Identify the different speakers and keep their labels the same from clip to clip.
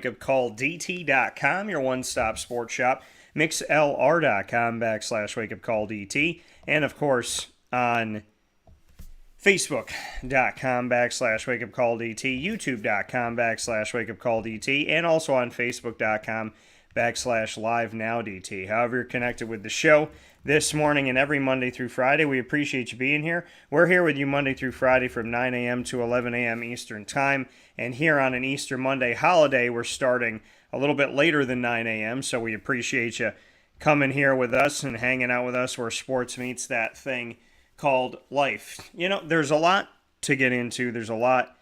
Speaker 1: wakeupcalldt.com, your one-stop sports shop, mixlr.com/wakeupcalldt, and of course on Facebook.com/wakeupcalldt, YouTube.com/wakeupcalldt, and also on Facebook.com/live-now-dt. However, you're connected with the show this morning and every Monday through Friday. We appreciate you being here. We're here with you Monday through Friday from 9 a.m. to 11 a.m. Eastern Time. And here on an Easter Monday holiday, we're starting a little bit later than 9 a.m. So we appreciate you coming here with us and hanging out with us where sports meets that thing called life. You know, there's a lot to get into. There's a lot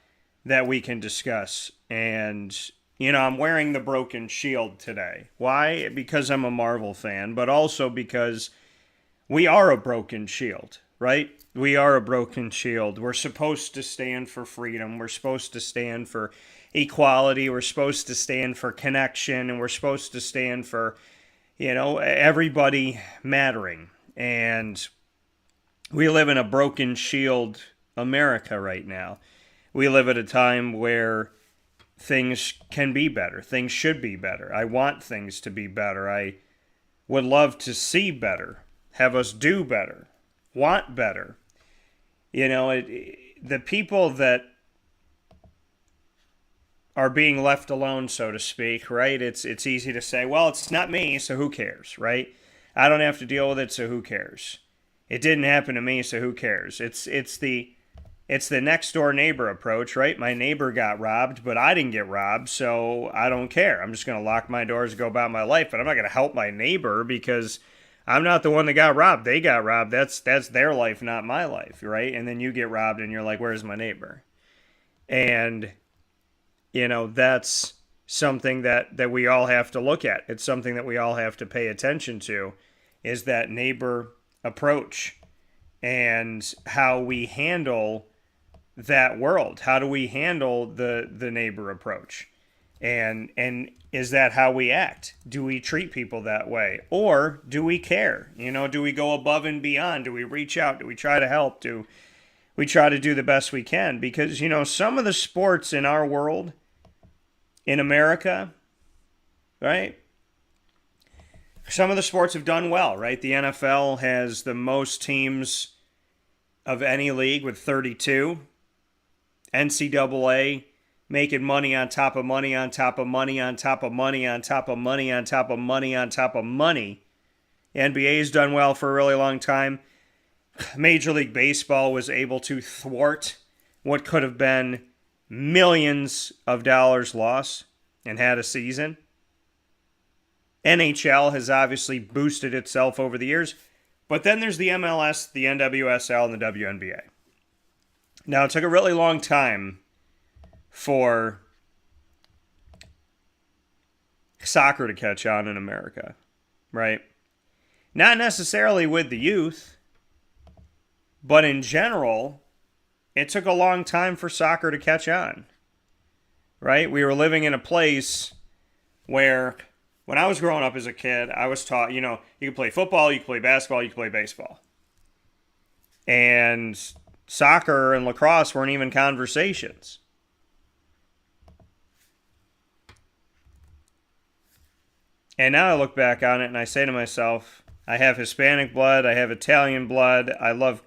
Speaker 1: that we can discuss. And, you know, I'm wearing the broken shield today. Why? Because I'm a Marvel fan, but also because we are a broken shield, right? We are a broken shield. We're supposed to stand for freedom. We're supposed to stand for equality. We're supposed to stand for connection. And we're supposed to stand for, you know, everybody mattering. And we live in a broken shield America right now. We live at a time where things can be better. Things should be better. I want things to be better. I would love to see better, have us do better, want better. You know, the people that are being left alone, so to speak, right? It's easy to say, well, it's not me, so who cares, right? I don't have to deal with it, so who cares? It didn't happen to me, so who cares? It's the next door neighbor approach, right? My neighbor got robbed, but I didn't get robbed, so I don't care. I'm just going to lock my doors and go about my life, but I'm not going to help my neighbor because I'm not the one that got robbed. They got robbed. That's their life, not my life, right? And then you get robbed and you're like, where's my neighbor? And, you know, that's something that we all have to look at. It's something that we all have to pay attention to, is that neighbor approach and how we handle that world. How do we handle the neighbor approach? And is that how we act? Do we treat people that way? Or do we care? You know, do we go above and beyond? Do we reach out? Do we try to help? Do we try to do the best we can? Because, you know, some of the sports in our world, in America, right? Some of the sports have done well, right? The NFL has the most teams of any league with 32. NCAA making money on top of money on top of money on top of money on top of money on top of money on top of money. NBA's done well for a really long time. Major League Baseball was able to thwart what could have been millions of dollars lost and had a season. NHL has obviously boosted itself over the years. But then there's the MLS, the NWSL, and the WNBA. Now, it took a really long time for soccer to catch on in America, right? Not necessarily with the youth, but in general, it took a long time for soccer to catch on, right? We were living in a place where, when I was growing up as a kid, I was taught, you know, you can play football, you can play basketball, you can play baseball. And soccer and lacrosse weren't even conversations. And now I look back on it and I say to myself, I have Hispanic blood, I have Italian blood, I loved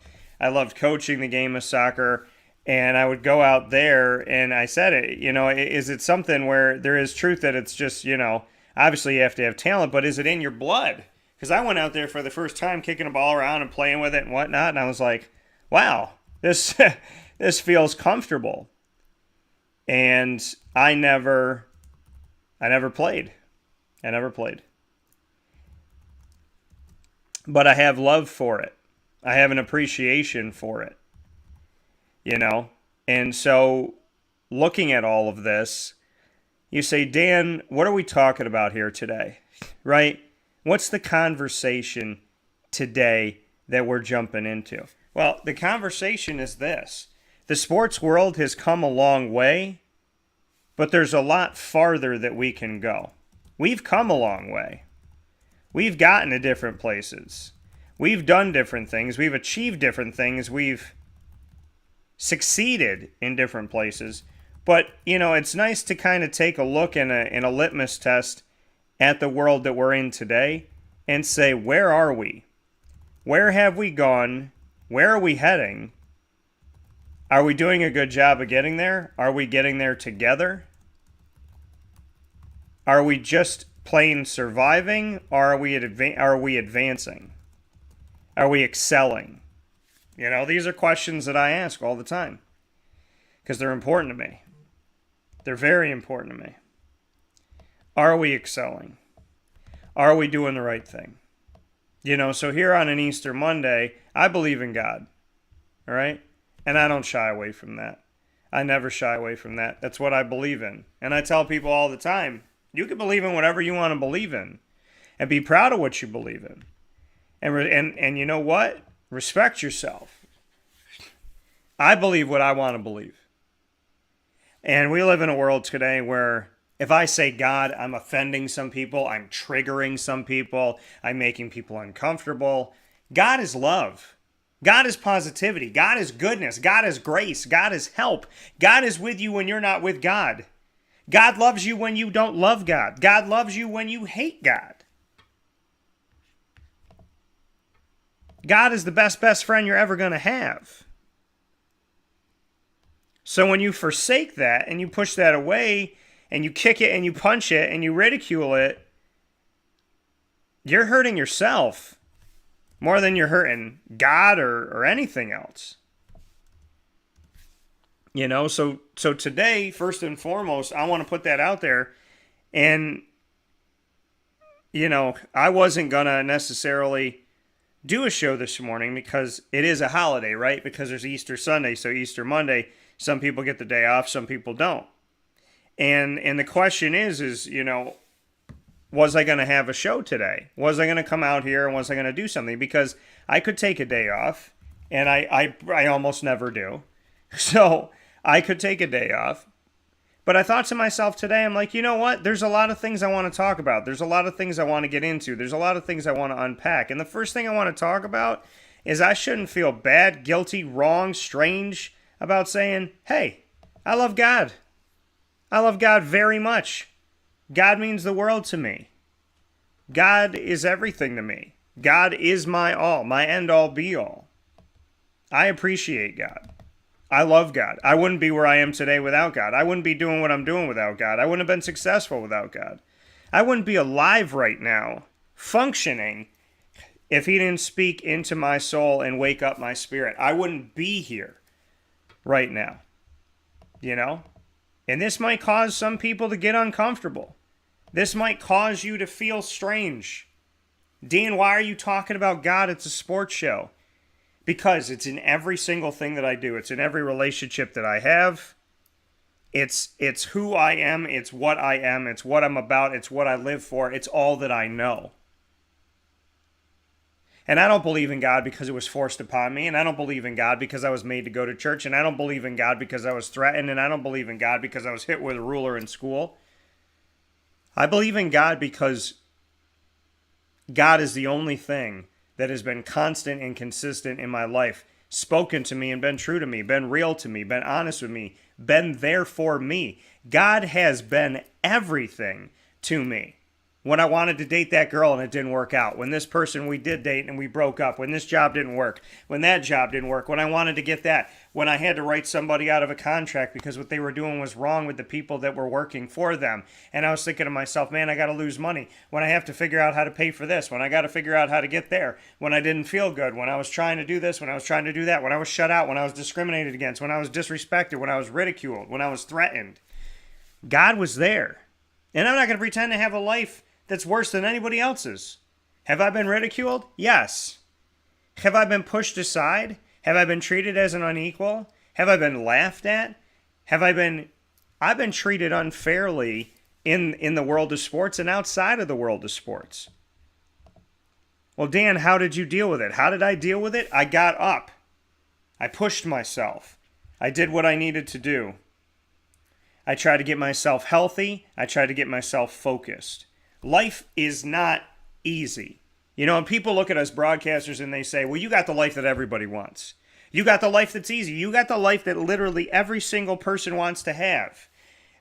Speaker 1: coaching the game of soccer, and I would go out there and I said it, you know, is it something where there is truth that it's just, you know, obviously you have to have talent, but is it in your blood? Because I went out there for the first time kicking a ball around and playing with it and whatnot, and I was like, wow, this feels comfortable. And I never played. I never played. But I have love for it. I have an appreciation for it. You know? And so, looking at all of this, you say, Dan, what are we talking about here today? Right? What's the conversation today that we're jumping into? Well, the conversation is this. The sports world has come a long way, but there's a lot farther that we can go. We've come a long way. We've gotten to different places. We've done different things. We've achieved different things. We've succeeded in different places. But, it's nice to kind of take a look in a litmus test at the world that we're in today and say, where are we? Where have we gone? Where are we heading? Are we doing a good job of getting there? Are we getting there together? Are we just plain surviving, or are we advancing? Are we excelling? These are questions that I ask all the time because they're important to me. They're very important to me. Are we excelling? Are we doing the right thing? So here on an Easter Monday, I believe in God, all right? And I don't shy away from that. I never shy away from that. That's what I believe in. And I tell people all the time, you can believe in whatever you want to believe in and be proud of what you believe in. And you know what? Respect yourself. I believe what I want to believe. And we live in a world today where if I say God, I'm offending some people, I'm triggering some people, I'm making people uncomfortable. God is love. God is positivity. God is goodness. God is grace. God is help. God is with you when you're not with God. God loves you when you don't love God. God loves you when you hate God. God is the best friend you're ever going to have. So when you forsake that and you push that away and you kick it and you punch it and you ridicule it, you're hurting yourself more than you're hurting God or anything else. So today, first and foremost, I want to put that out there. And, I wasn't going to necessarily do a show this morning because it is a holiday, right? Because there's Easter Sunday, so Easter Monday, some people get the day off, some people don't. And the question is, was I going to have a show today? Was I going to come out here and was I going to do something? Because I could take a day off, and I almost never do. So I could take a day off. But I thought to myself today, I'm like, you know what? There's a lot of things I want to talk about. There's a lot of things I want to get into. There's a lot of things I want to unpack. And the first thing I want to talk about is I shouldn't feel bad, guilty, wrong, strange about saying, hey, I love God. I love God very much. God means the world to me. God is everything to me. God is my all, my end all be all. I appreciate God. I love God. I wouldn't be where I am today without God. I wouldn't be doing what I'm doing without God. I wouldn't have been successful without God. I wouldn't be alive right now, functioning, if He didn't speak into my soul and wake up my spirit. I wouldn't be here right now. And this might cause some people to get uncomfortable. This might cause you to feel strange. Dan, why are you talking about God? It's a sports show. Because it's in every single thing that I do. It's in every relationship that I have. It's who I am. It's what I am. It's what I'm about. It's what I live for. It's all that I know. And I don't believe in God because it was forced upon me. And I don't believe in God because I was made to go to church. And I don't believe in God because I was threatened. And I don't believe in God because I was hit with a ruler in school. I believe in God because God is the only thing that has been constant and consistent in my life, spoken to me and been true to me, been real to me, been honest with me, been there for me. God has been everything to me. When I wanted to date that girl and it didn't work out. When this person we did date and we broke up. When this job didn't work. When that job didn't work. When I wanted to get that. When I had to write somebody out of a contract because what they were doing was wrong with the people that were working for them. And I was thinking to myself, man, I got to lose money. When I have to figure out how to pay for this. When I got to figure out how to get there. When I didn't feel good. When I was trying to do this. When I was trying to do that. When I was shut out. When I was discriminated against. When I was disrespected. When I was ridiculed. When I was threatened. God was there. And I'm not going to pretend to have a life that's worse than anybody else's. Have I been ridiculed? Yes. Have I been pushed aside? Have I been treated as an unequal? Have I been laughed at? I've been treated unfairly in the world of sports and outside of the world of sports. Well, Dan, how did you deal with it? How did I deal with it? I got up. I pushed myself. I did what I needed to do. I tried to get myself healthy. I tried to get myself focused. Life is not easy. And people look at us broadcasters and they say, well, you got the life that everybody wants. You got the life that's easy. You got the life that literally every single person wants to have,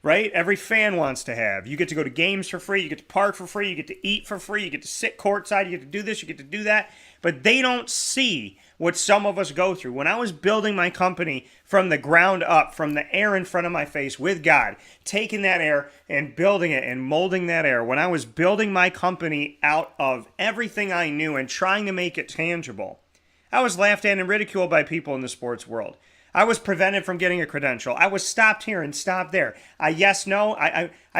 Speaker 1: right? Every fan wants to have. You get to go to games for free. You get to park for free. You get to eat for free. You get to sit courtside. You get to do this. You get to do that. But they don't see what some of us go through. When I was building my company from the ground up, from the air in front of my face with God, taking that air and building it and molding that air, when I was building my company out of everything I knew and trying to make it tangible, I was laughed at and ridiculed by people in the sports world. I was prevented from getting a credential. I was stopped here and stopped there. I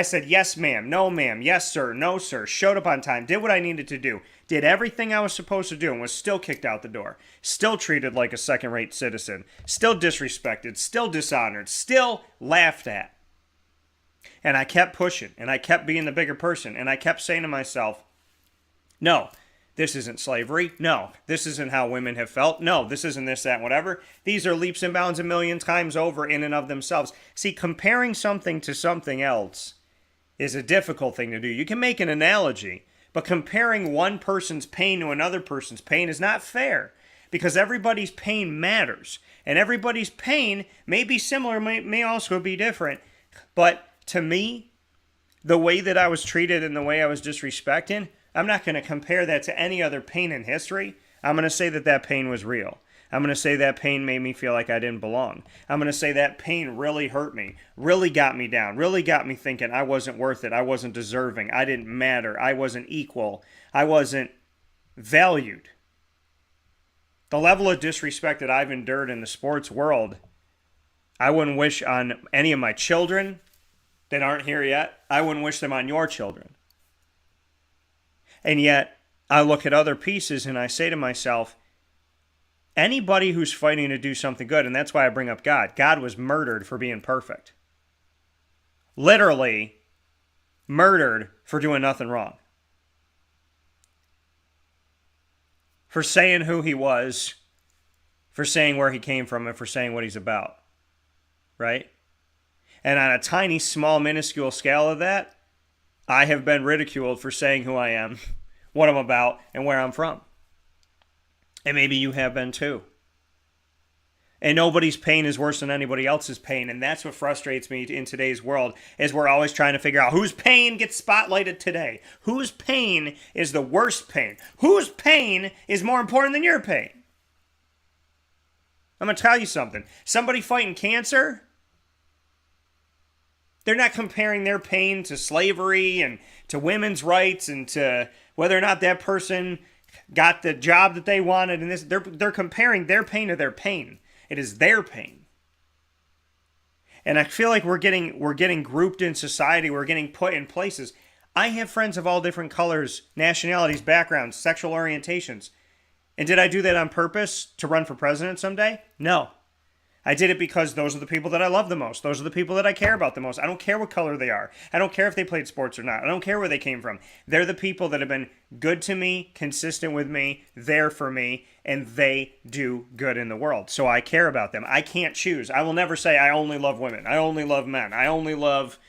Speaker 1: said, yes, ma'am, no, ma'am, yes, sir, no, sir. Showed up on time, did what I needed to do, did everything I was supposed to do, and was still kicked out the door. Still treated like a second-rate citizen. Still disrespected. Still dishonored. Still laughed at. And I kept pushing, and I kept being the bigger person, and I kept saying to myself, no, this isn't slavery. No, this isn't how women have felt. No, this isn't this, that, whatever. These are leaps and bounds a million times over in and of themselves. See, comparing something to something else is a difficult thing to do. You can make an analogy, but comparing one person's pain to another person's pain is not fair because everybody's pain matters. And everybody's pain may be similar, may also be different. But to me, the way that I was treated and the way I was disrespected, I'm not going to compare that to any other pain in history. I'm going to say that that pain was real. I'm going to say that pain made me feel like I didn't belong. I'm going to say that pain really hurt me, really got me down, really got me thinking I wasn't worth it, I wasn't deserving, I didn't matter, I wasn't equal, I wasn't valued. The level of disrespect that I've endured in the sports world, I wouldn't wish on any of my children that aren't here yet. I wouldn't wish them on your children. And yet, I look at other pieces and I say to myself, anybody who's fighting to do something good, and that's why I bring up God. God was murdered for being perfect. Literally murdered for doing nothing wrong. For saying who he was, for saying where he came from, and for saying what he's about. Right? And on a tiny, small, minuscule scale of that, I have been ridiculed for saying who I am, what I'm about, and where I'm from. And maybe you have been too. And nobody's pain is worse than anybody else's pain. And that's what frustrates me in today's world, is we're always trying to figure out whose pain gets spotlighted today. Whose pain is the worst pain? Whose pain is more important than your pain? I'm going to tell you something. Somebody fighting cancer, they're not comparing their pain to slavery and to women's rights and to whether or not that person got the job that they wanted. And this, they're comparing their pain to their pain. It is their pain. And I feel like we're getting grouped in society. We're getting put in places. I have friends of all different colors, nationalities, backgrounds, sexual orientations. And did I do that on purpose to run for president someday? No. I did it because those are the people that I love the most. Those are the people that I care about the most. I don't care what color they are. I don't care if they played sports or not. I don't care where they came from. They're the people that have been good to me, consistent with me, there for me, and they do good in the world. So I care about them. I can't choose. I will never say I only love women. I only love men. I only love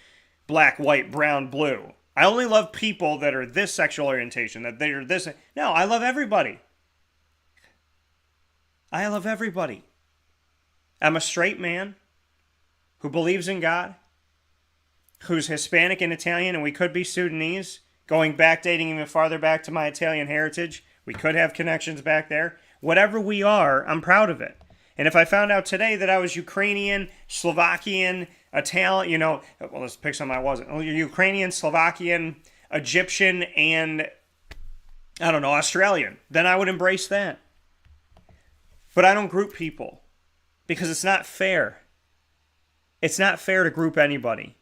Speaker 1: black, white, brown, blue. I only love people that are this sexual orientation, that they are this. No, I love everybody. I love everybody. I'm a straight man who believes in God, who's Hispanic and Italian, and we could be Sudanese, going back, dating even farther back to my Italian heritage. We could have connections back there. Whatever we are, I'm proud of it. And if I found out today that I was Ukrainian, Slovakian, Italian, well, let's pick something I wasn't. Ukrainian, Slovakian, Egyptian, and, I don't know, Australian, then I would embrace that. But I don't group people. Because it's not fair. It's not fair to group anybody.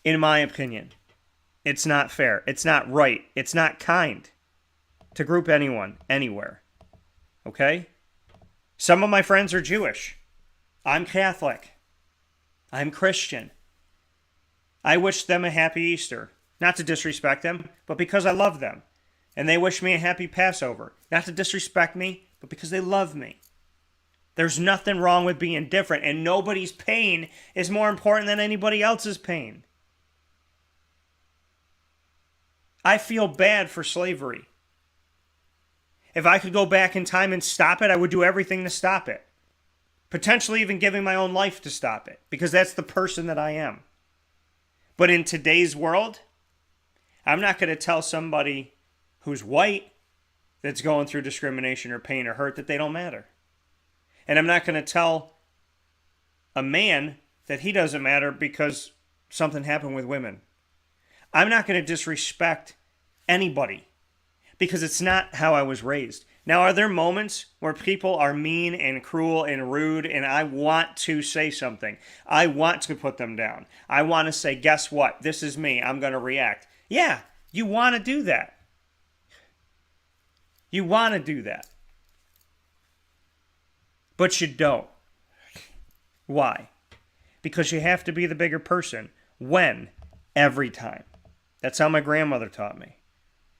Speaker 1: In my opinion. It's not fair. It's not right. It's not kind to group anyone, anywhere. Okay? Some of my friends are Jewish. I'm Catholic. I'm Christian. I wish them a happy Easter. Not to disrespect them, but because I love them. And they wish me a happy Passover. Not to disrespect me, but because they love me. There's nothing wrong with being different, and nobody's pain is more important than anybody else's pain. I feel bad for slavery. If I could go back in time and stop it, I would do everything to stop it. Potentially even giving my own life to stop it, because that's the person that I am. But in today's world, I'm not going to tell somebody who's white that's going through discrimination or pain or hurt that they don't matter. And I'm not going to tell a man that he doesn't matter because something happened with women. I'm not going to disrespect anybody because it's not how I was raised. Now, are there moments where people are mean and cruel and rude and I want to say something? I want to put them down. I want to say, guess what? This is me. I'm going to react. Yeah, you want to do that. You want to do that. But you don't. Why? Because you have to be the bigger person. When? Every time. That's how my grandmother taught me.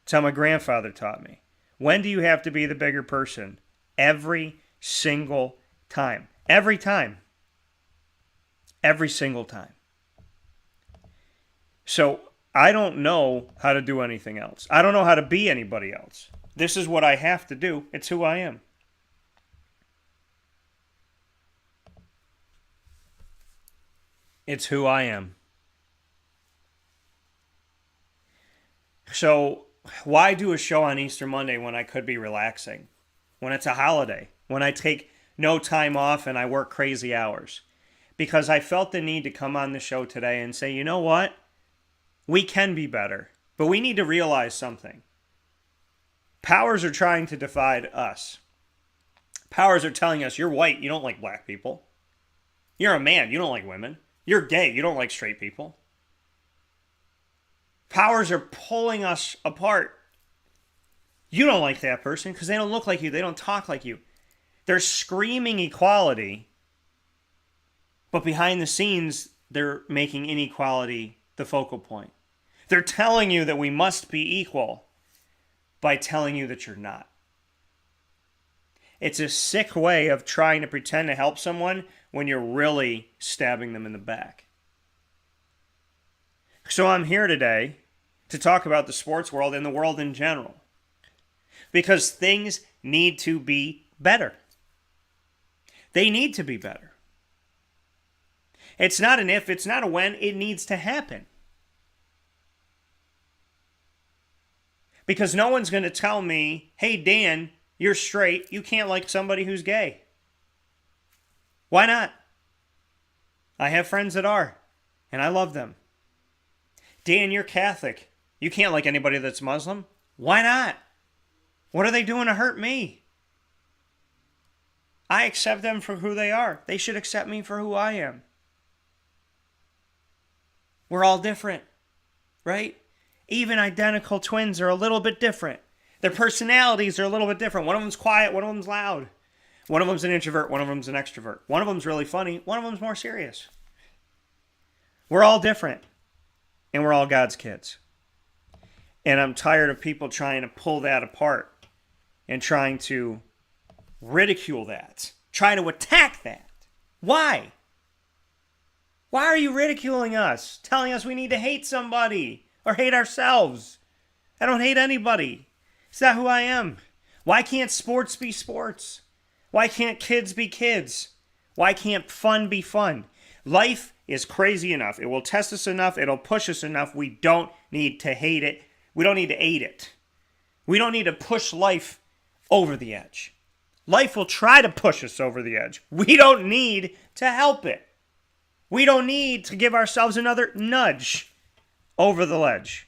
Speaker 1: That's how my grandfather taught me. When do you have to be the bigger person? Every single time. Every time. Every single time. So I don't know how to do anything else. I don't know how to be anybody else. This is what I have to do. It's who I am. It's who I am. So why do a show on Easter Monday when I could be relaxing? When it's a holiday? When I take no time off and I work crazy hours? Because I felt the need to come on the show today and say, you know what? We can be better. But we need to realize something. Powers are trying to divide us. Powers are telling us, you're white, you don't like black people. You're a man, you don't like women. You're gay, you don't like straight people. Powers are pulling us apart. You don't like that person because they don't look like you. They don't talk like you. They're screaming equality, but behind the scenes, they're making inequality the focal point. They're telling you that we must be equal by telling you that you're not. It's a sick way of trying to pretend to help someone when you're really stabbing them in the back. So I'm here today to talk about the sports world and the world in general. Because things need to be better. They need to be better. It's not an if, it's not a when, it needs to happen. Because no one's going to tell me, hey Dan, you're straight, you can't like somebody who's gay. Why not? I have friends that are, and I love them. Dan, you're Catholic. You can't like anybody that's Muslim. Why not? What are they doing to hurt me? I accept them for who they are. They should accept me for who I am. We're all different, right? Even identical twins are a little bit different. Their personalities are a little bit different. One of them's quiet, one of them's loud. One of them's an introvert, one of them's an extrovert. One of them's really funny, one of them's more serious. We're all different. And we're all God's kids. And I'm tired of people trying to pull that apart and trying to ridicule that, trying to attack that. Why? Why are you ridiculing us, telling us we need to hate somebody or hate ourselves? I don't hate anybody. It's not who I am. Why can't sports be sports? Why can't kids be kids? Why can't fun be fun? Life is crazy enough. It will test us enough. It'll push us enough. We don't need to hate it. We don't need to aid it. We don't need to push life over the edge. Life will try to push us over the edge. We don't need to help it. We don't need to give ourselves another nudge over the ledge.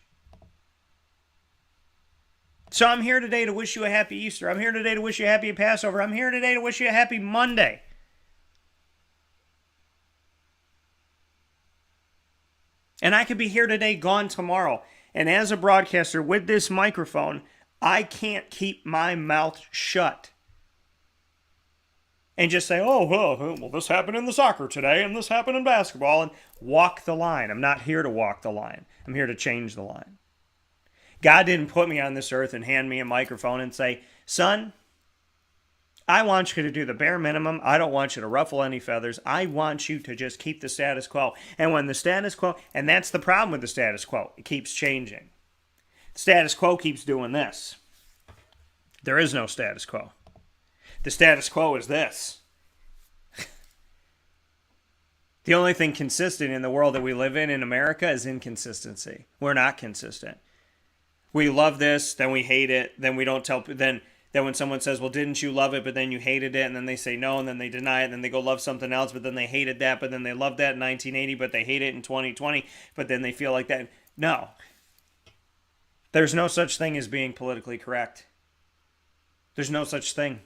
Speaker 1: So I'm here today to wish you a happy Easter. I'm here today to wish you a happy Passover. I'm here today to wish you a happy Monday. And I could be here today, gone tomorrow. And as a broadcaster with this microphone, I can't keep my mouth shut and just say, oh, well, this happened in the soccer today and this happened in basketball, and walk the line. I'm not here to walk the line. I'm here to change the line. God didn't put me on this earth and hand me a microphone and say, son, I want you to do the bare minimum. I don't want you to ruffle any feathers. I want you to just keep the status quo. And when the status quo, and that's the problem with the status quo, it keeps changing. The status quo keeps doing this. There is no status quo. The status quo is this. The only thing consistent in the world that we live in America is inconsistency. We're not consistent. We love this, then we hate it, then we don't tell, then when someone says, well, didn't you love it, but then you hated it, and then they say no, and then they deny it, and then they go love something else, but then they hated that, but then they loved that in 1980, but they hate it in 2020, but then they feel like that. No. There's no such thing as being politically correct. There's no such thing.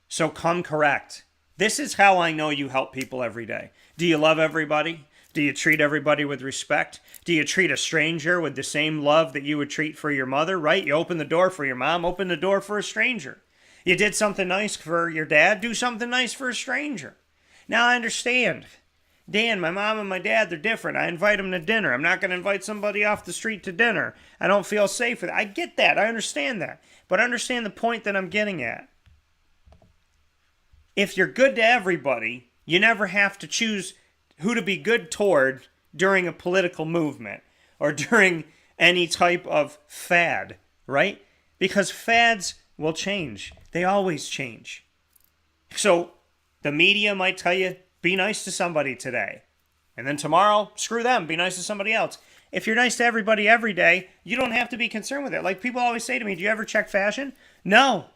Speaker 1: So come correct. This is how I know you help people every day. Do you love everybody? Do you treat everybody with respect? Do you treat a stranger with the same love that you would treat for your mother, right? You open the door for your mom, open the door for a stranger. You did something nice for your dad, do something nice for a stranger. Now I understand. Dan, my mom and my dad, they're different. I invite them to dinner. I'm not going to invite somebody off the street to dinner. I don't feel safe with it. I get that. I understand that. But understand the point that I'm getting at. If you're good to everybody, you never have to choose who to be good toward during a political movement or during any type of fad, right? Because fads will change. They always change. So the media might tell you, be nice to somebody today. And then tomorrow, screw them, be nice to somebody else. If you're nice to everybody every day, you don't have to be concerned with it. Like people always say to me, do you ever check fashion? No.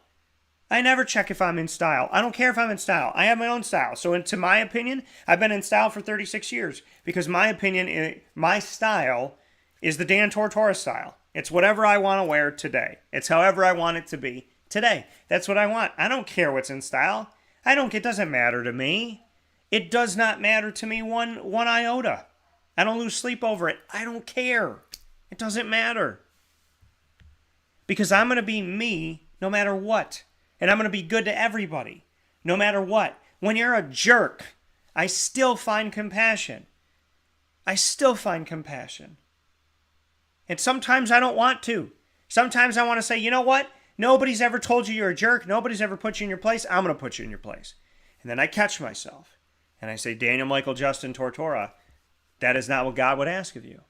Speaker 1: I never check if I'm in style. I don't care if I'm in style. I have my own style. So to my opinion, I've been in style for 36 years because my opinion, my style is the Dan Tortora style. It's whatever I want to wear today. It's however I want it to be today. That's what I want. I don't care what's in style. It doesn't matter to me. It does not matter to me one iota. I don't lose sleep over it. I don't care. It doesn't matter. Because I'm going to be me no matter what. And I'm going to be good to everybody, no matter what. When you're a jerk, I still find compassion. I still find compassion. And sometimes I don't want to. Sometimes I want to say, you know what? Nobody's ever told you you're a jerk. Nobody's ever put you in your place. I'm going to put you in your place. And then I catch myself. And I say, Daniel Michael Justin Tortora, that is not what God would ask of you.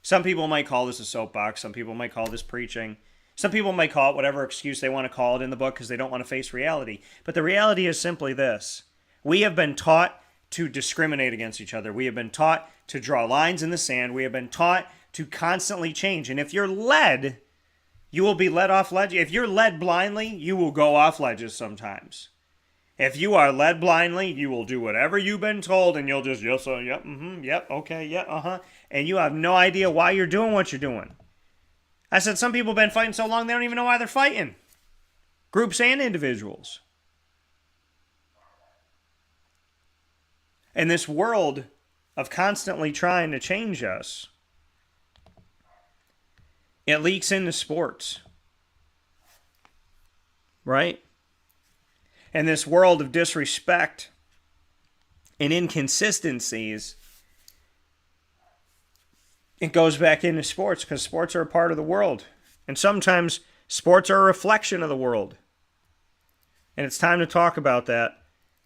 Speaker 1: Some people might call this a soapbox. Some people might call this preaching. Some people might call it whatever excuse they want to call it in the book because they don't want to face reality. But the reality is simply this. We have been taught to discriminate against each other. We have been taught to draw lines in the sand. We have been taught to constantly change. And if you're led, you will be led off ledges. If you're led blindly, you will go off ledges sometimes. If you are led blindly, you will do whatever you've been told and you'll just, yes, yep, yep, okay, yeah, And you have no idea why you're doing what you're doing. I said some people have been fighting so long they don't even know why they're fighting. Groups and individuals. In this world of constantly trying to change us, it leaks into sports. Right? In this world of disrespect and inconsistencies, it goes back into sports because sports are a part of the world. And sometimes sports are a reflection of the world. And it's time to talk about that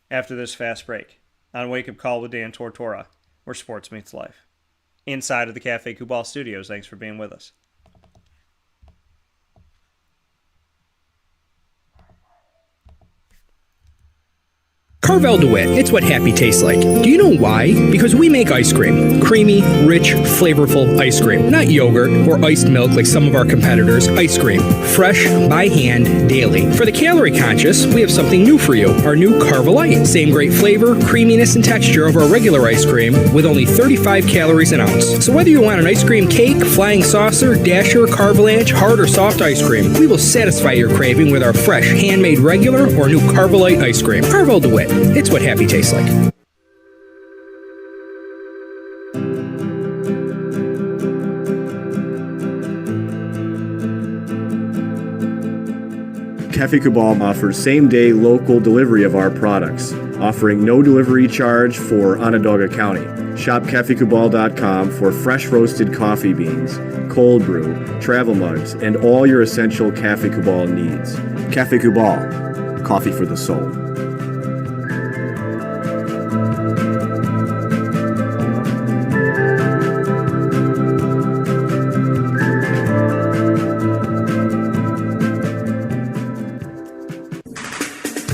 Speaker 1: after this fast break on Wake Up Call with Dan Tortora, where sports meets life. Inside of the Cafe Kubal Studios. Thanks for being with us.
Speaker 2: Carvel DeWitt, it's what happy tastes like. Do you know why? Because we make ice cream. Creamy, rich, flavorful ice cream. Not yogurt or iced milk like some of our competitors. Ice cream. Fresh, by hand, daily. For the calorie conscious, we have something new for you. Our new Carvelite. Same great flavor, creaminess, and texture of our regular ice cream with only 35 calories an ounce. So whether you want an ice cream cake, flying saucer, dasher, carvalanche, hard or soft ice cream, we will satisfy your craving with our fresh, handmade regular or new Carvelite ice cream. Carvel DeWitt. It's what happy tastes like.
Speaker 3: Cafe Kubal offers same-day local delivery of our products, offering no delivery charge for Onondaga County. Shop cafekubal.com for fresh roasted coffee beans, cold brew, travel mugs, and all your essential Cafe Kubal needs. Cafe Kubal, coffee for the soul.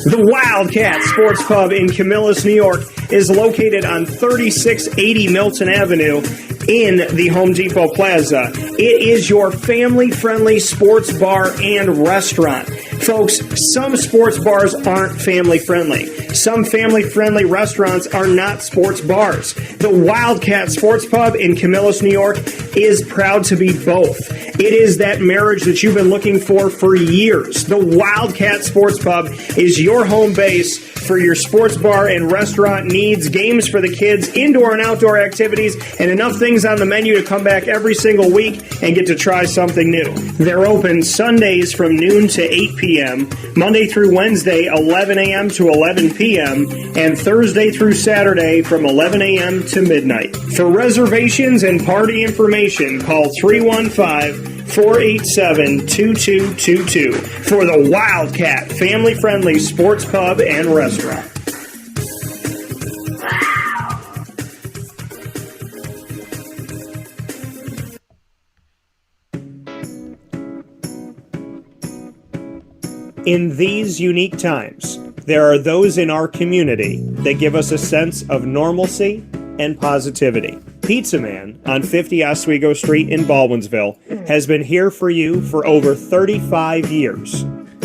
Speaker 1: The Wildcat Sports Pub in Camillus, New York is located on 3680 Milton Avenue in the Home Depot Plaza. It is your family-friendly sports bar and restaurant. Folks, some sports bars aren't family-friendly. Some family-friendly restaurants are not sports bars. The Wildcat Sports Pub in Camillus, New York is proud to be both. It is that marriage that you've been looking for years. The Wildcat Sports Pub is your home base for your sports bar and restaurant needs, games for the kids, indoor and outdoor activities, and enough things on the menu to come back every single week and get to try something new. They're open Sundays from noon to 8 p.m., Monday through Wednesday, 11 a.m. to 11 p.m., and Thursday through Saturday from 11 a.m. to midnight. For reservations and party information, call 315-487-2222 for the Wildcat family-friendly sports pub and restaurant. In these unique times, there are those in our community that give us a sense of normalcy and positivity. Pizza Man on 50 Oswego Street in Baldwinsville has been here for you for over 35 years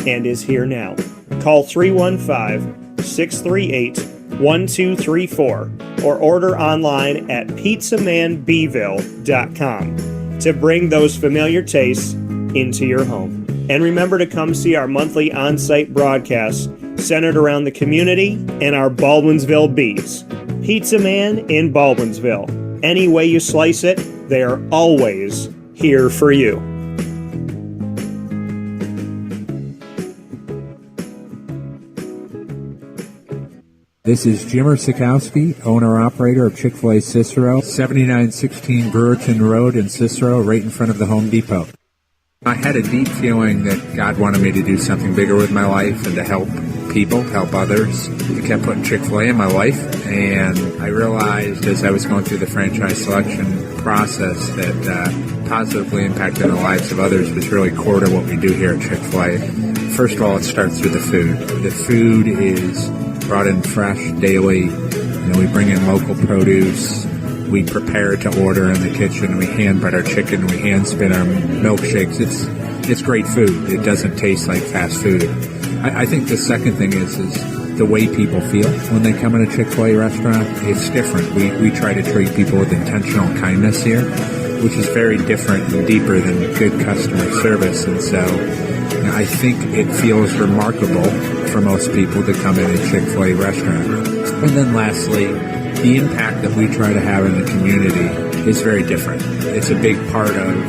Speaker 1: and is here now. Call 315-638-1234 or order online at pizzamanbville.com to bring those familiar tastes into your home. And remember to come see our monthly on-site broadcasts centered around the community and our Baldwinsville Bees. Pizza Man in Baldwinsville. Any way you slice it, they are always here for you.
Speaker 4: This is Jim Sikowski, owner-operator of Chick-fil-A Cicero, 7916 Brewerton Road in Cicero, right in front of the Home Depot. I had a deep feeling that God wanted me to do something bigger with my life and to help people, help others. I kept putting Chick-fil-A in my life, and I realized as I was going through the franchise selection process that positively impacting the lives of others was really core to what we do here at Chick-fil-A. First of all, it starts with the food. The food is brought in fresh daily. We bring in local produce. We prepare to order in the kitchen. We hand bread our chicken. We hand spin our milkshakes. It's great food. It doesn't taste like fast food. I think the second thing is the way people feel when they come in a Chick-fil-A restaurant. It's different. We try to treat people with intentional kindness here, which is very different and deeper than good customer service. And so I think it feels remarkable for most people to come in a Chick-fil-A restaurant. And then lastly, the impact that we try to have in the community is very different. It's a big part of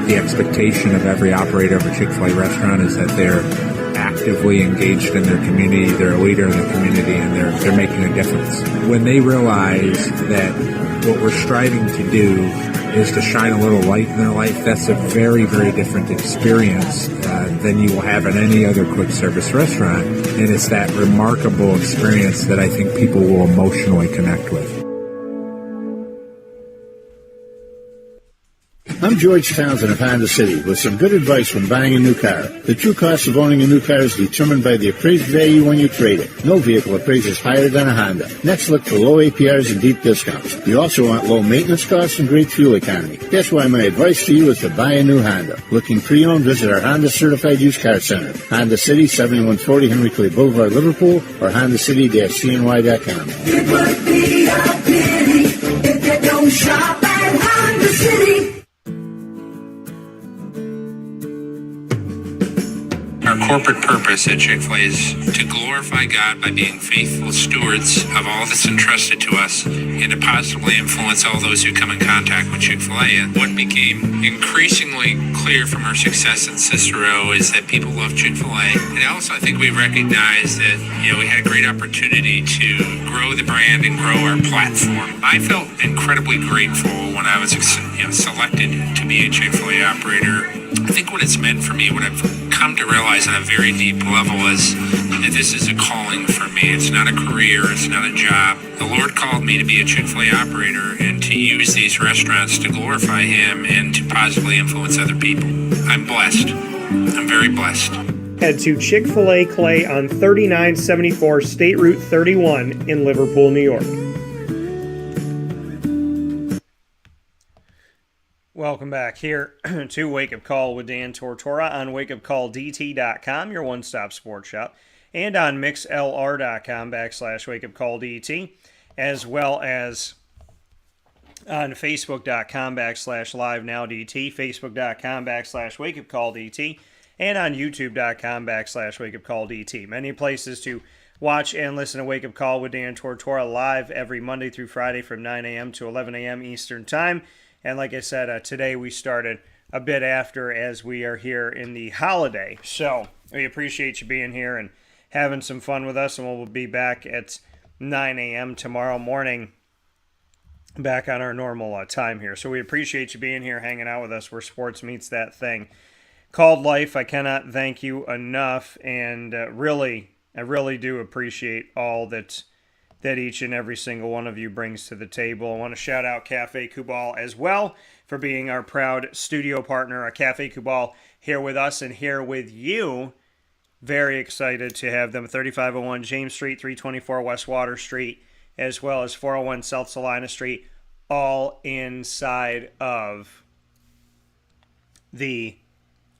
Speaker 4: the expectation of every operator of a Chick-fil-A restaurant is that they're actively engaged in their community, they're a leader in the community, and they're making a difference. When they realize that what we're striving to do is to shine a little light in their life, that's a very, very different experience than you will have in any other quick service restaurant. And it's that remarkable experience that I think people will emotionally connect with.
Speaker 5: I'm George Townsend of Honda City with some good advice when buying a new car. The true cost of owning a new car is determined by the appraised value when you trade it. No vehicle appraises higher than a Honda. Next, look for low APRs and deep discounts. You also want low maintenance costs and great fuel economy. That's why my advice to you is to buy a new Honda. Looking pre-owned, visit our Honda Certified Used Car Center. Honda City, 7140 Henry Clay Boulevard, Liverpool, or HondaCity-CNY.com.
Speaker 6: It would be a pity if you don't shop at Honda City.
Speaker 7: Our corporate purpose at Chick-fil-A is to glorify God by being faithful stewards of all that's entrusted to us and to positively influence all those who come in contact with Chick-fil-A. And what became increasingly clear from our success in Cicero is that people love Chick-fil-A. And also I think we recognized that, we had a great opportunity to grow the brand and grow our platform. I felt incredibly grateful when I was selected to be a Chick-fil-A operator. I think what it's meant for me, what I've come to realize on a very deep level is that this is a calling for me. It's not a career. It's not a job. The Lord called me to be a Chick-fil-A operator and to use these restaurants to glorify Him and to positively influence other people. I'm blessed. I'm very blessed.
Speaker 1: head to Chick-fil-A Clay on 3974 State Route 31 in Liverpool, New York. Welcome back here to Wake Up Call with Dan Tortora on wakeupcalldt.com, your one-stop sports shop, and on mixlr.com/wakeupcalldt, as well as on facebook.com/livenowdt, facebook.com/wakeupcalldt, and on youtube.com/wakeupcalldt. Many places to watch and listen to Wake Up Call with Dan Tortora live every Monday through Friday from 9 a.m. to 11 a.m. Eastern Time. And like I said, today we started a bit after as we are here in the holiday. So we appreciate you being here and having some fun with us. And we'll be back at 9 a.m. tomorrow morning, back on our normal time here. So we appreciate you being here, hanging out with us where sports meets that thing called life. I cannot thank you enough. And I really do appreciate all that each and every single one of you brings to the table. I want to shout out Cafe Kubal as well for being our proud studio partner. Cafe Kubal here with us and here with you. Very excited to have them. 3501 James Street, 324 West Water Street, as well as 401 South Salina Street, all inside of the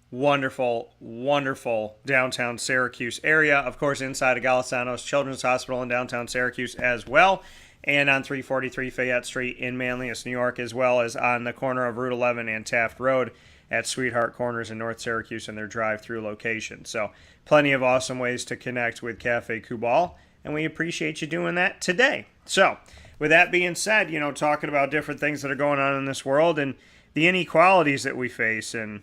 Speaker 1: wonderful, wonderful downtown Syracuse area. Of course, inside of Golisano's Children's Hospital in downtown Syracuse as well. And on 343 Fayette Street in Manlius, New York, as well as on the corner of Route 11 and Taft Road at Sweetheart Corners in North Syracuse in their drive-through location. So plenty of awesome ways to connect with Cafe Kubal, and we appreciate you doing that today. So with that being said, talking about different things that are going on in this world and the inequalities that we face, and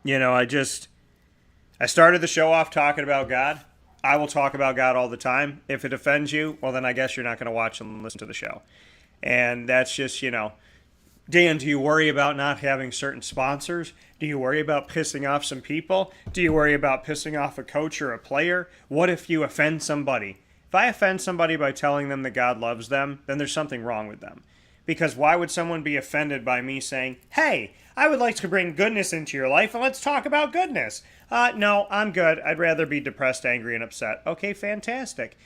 Speaker 1: I started the show off talking about God. I will talk about God all the time. If it offends you, well, then I guess you're not going to watch and listen to the show. And that's just, Dan, do you worry about not having certain sponsors? Do you worry about pissing off some people? Do you worry about pissing off a coach or a player? What if you offend somebody? If I offend somebody by telling them that God loves them, then there's something wrong with them. Because why would someone be offended by me saying, hey, I would like to bring goodness into your life, and let's talk about goodness? No, I'm good. I'd rather be depressed, angry, and upset. Okay, fantastic.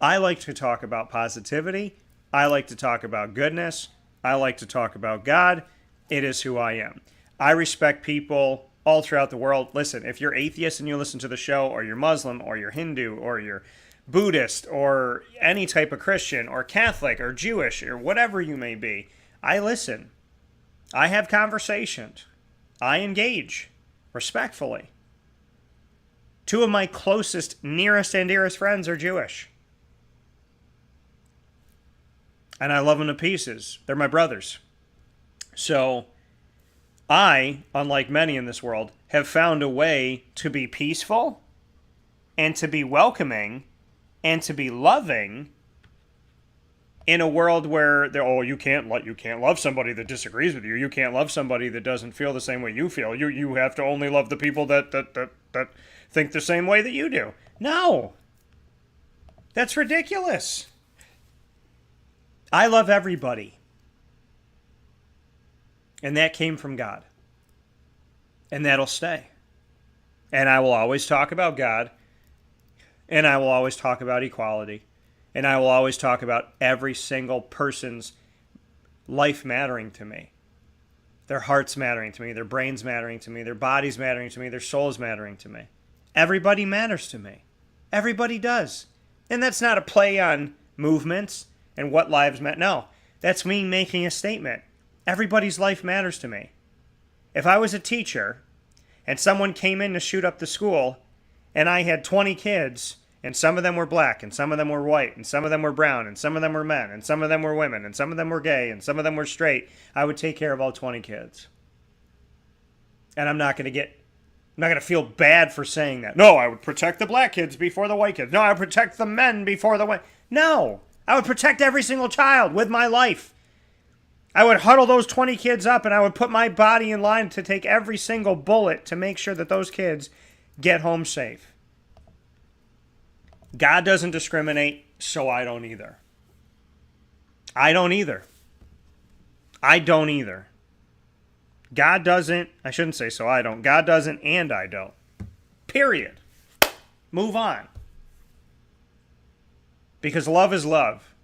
Speaker 1: I like to talk about positivity. I like to talk about goodness. I like to talk about God. It is who I am. I respect people all throughout the world. Listen, if you're atheist and you listen to the show, or you're Muslim, or you're Hindu, or you're Buddhist, or any type of Christian, or Catholic, or Jewish, or whatever you may be, I listen. I have conversations. I engage respectfully. Two of my closest, nearest, and dearest friends are Jewish. And I love them to pieces. They're my brothers. So I, unlike many in this world, have found a way to be peaceful and to be welcoming and to be loving in a world where you can't love somebody that disagrees with you. You can't love somebody that doesn't feel the same way you feel. You have to only love the people that think the same way that you do. No. That's ridiculous. I love everybody. And that came from God. And that'll stay. And I will always talk about God. And I will always talk about equality. And I will always talk about every single person's life mattering to me. Their hearts mattering to me. Their brains mattering to me. Their bodies mattering to me. Their souls mattering to me. Everybody matters to me. Everybody does. And that's not a play on movements and what lives matter. No, that's me making a statement. Everybody's life matters to me. If I was a teacher and someone came in to shoot up the school and I had 20 kids and some of them were black and some of them were white and some of them were brown and some of them were men and some of them were women and some of them were gay and some of them were straight, I would take care of all 20 kids. And I'm not going to feel bad for saying that. No, I would protect the black kids before the white kids. No, I would protect the men before the white. No, I would protect every single child with my life. I would huddle those 20 kids up and I would put my body in line to take every single bullet to make sure that those kids get home safe. God doesn't discriminate, so I don't either. I don't either. God doesn't, I shouldn't say so I don't. God doesn't and I don't. Period. Move on. Because love is love,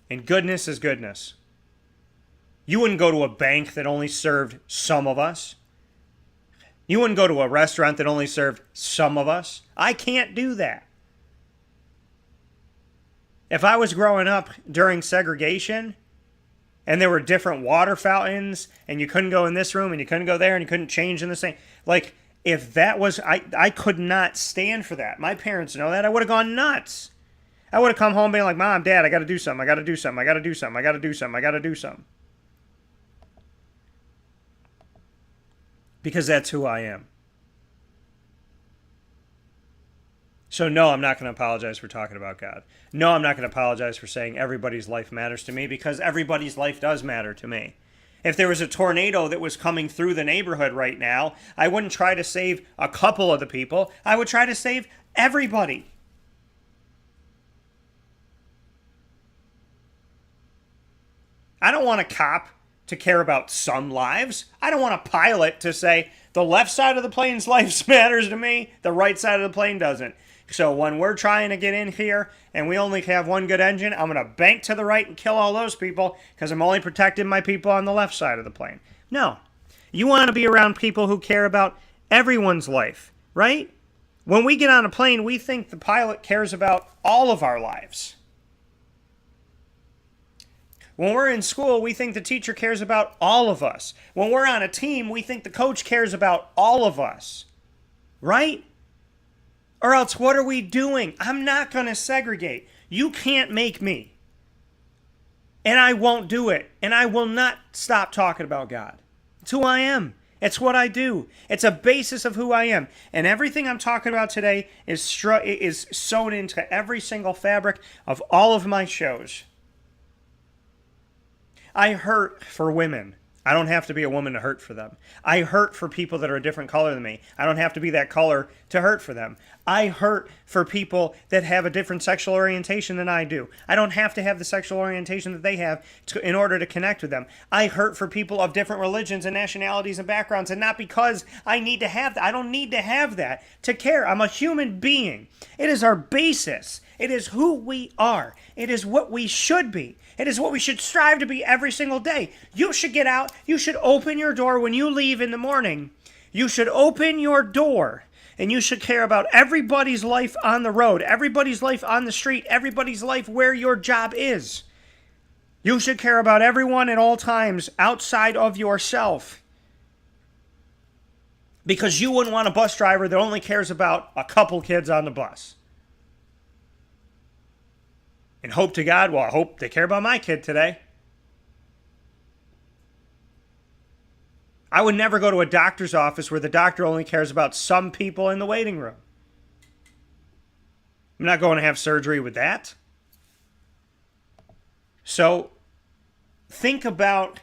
Speaker 1: and goodness is goodness. You wouldn't go to a bank that only served some of us. You wouldn't go to a restaurant that only served some of us. I can't do that. If I was growing up during segregation and there were different water fountains and you couldn't go in this room and you couldn't go there and you couldn't change in the same, like, if that was, I could not stand for that. My parents know that. I would have gone nuts. I would have come home being like, Mom, Dad, I got to do something. I got to do something. I got to do something. I got to do something. I got to do something. Because that's who I am. So no, I'm not going to apologize for talking about God. No, I'm not going to apologize for saying everybody's life matters to me, because everybody's life does matter to me. If there was a tornado that was coming through the neighborhood right now, I wouldn't try to save a couple of the people. I would try to save everybody. I don't want a cop to care about some lives. I don't want a pilot to say, the left side of the plane's life matters to me, the right side of the plane doesn't. So when we're trying to get in here and we only have one good engine, I'm going to bank to the right and kill all those people because I'm only protecting my people on the left side of the plane. No. You want to be around people who care about everyone's life, right? When we get on a plane, we think the pilot cares about all of our lives. When we're in school, we think the teacher cares about all of us. When we're on a team, we think the coach cares about all of us. Right? Or else, what are we doing? I'm not going to segregate. You can't make me. And I won't do it. And I will not stop talking about God. It's who I am. It's what I do. It's a basis of who I am. And everything I'm talking about today is sewn into every single fabric of all of my shows. I hurt for women. I don't have to be a woman to hurt for them. I hurt for people that are a different color than me. I don't have to be that color to hurt for them. I hurt for people that have a different sexual orientation than I do. I don't have to have the sexual orientation that they have in order to connect with them. I hurt for people of different religions and nationalities and backgrounds, and not because I need to have that. I don't need to have that to care. I'm a human being. It is our basis. It is who we are. It is what we should be. It is what we should strive to be every single day. You should get out. You should open your door when you leave in the morning. You should open your door, and you should care about everybody's life on the road, everybody's life on the street, everybody's life where your job is. You should care about everyone at all times outside of yourself. Because you wouldn't want a bus driver that only cares about a couple kids on the bus. And hope to God, well, I hope they care about my kid today. I would never go to a doctor's office where the doctor only cares about some people in the waiting room. I'm not going to have surgery with that. So think about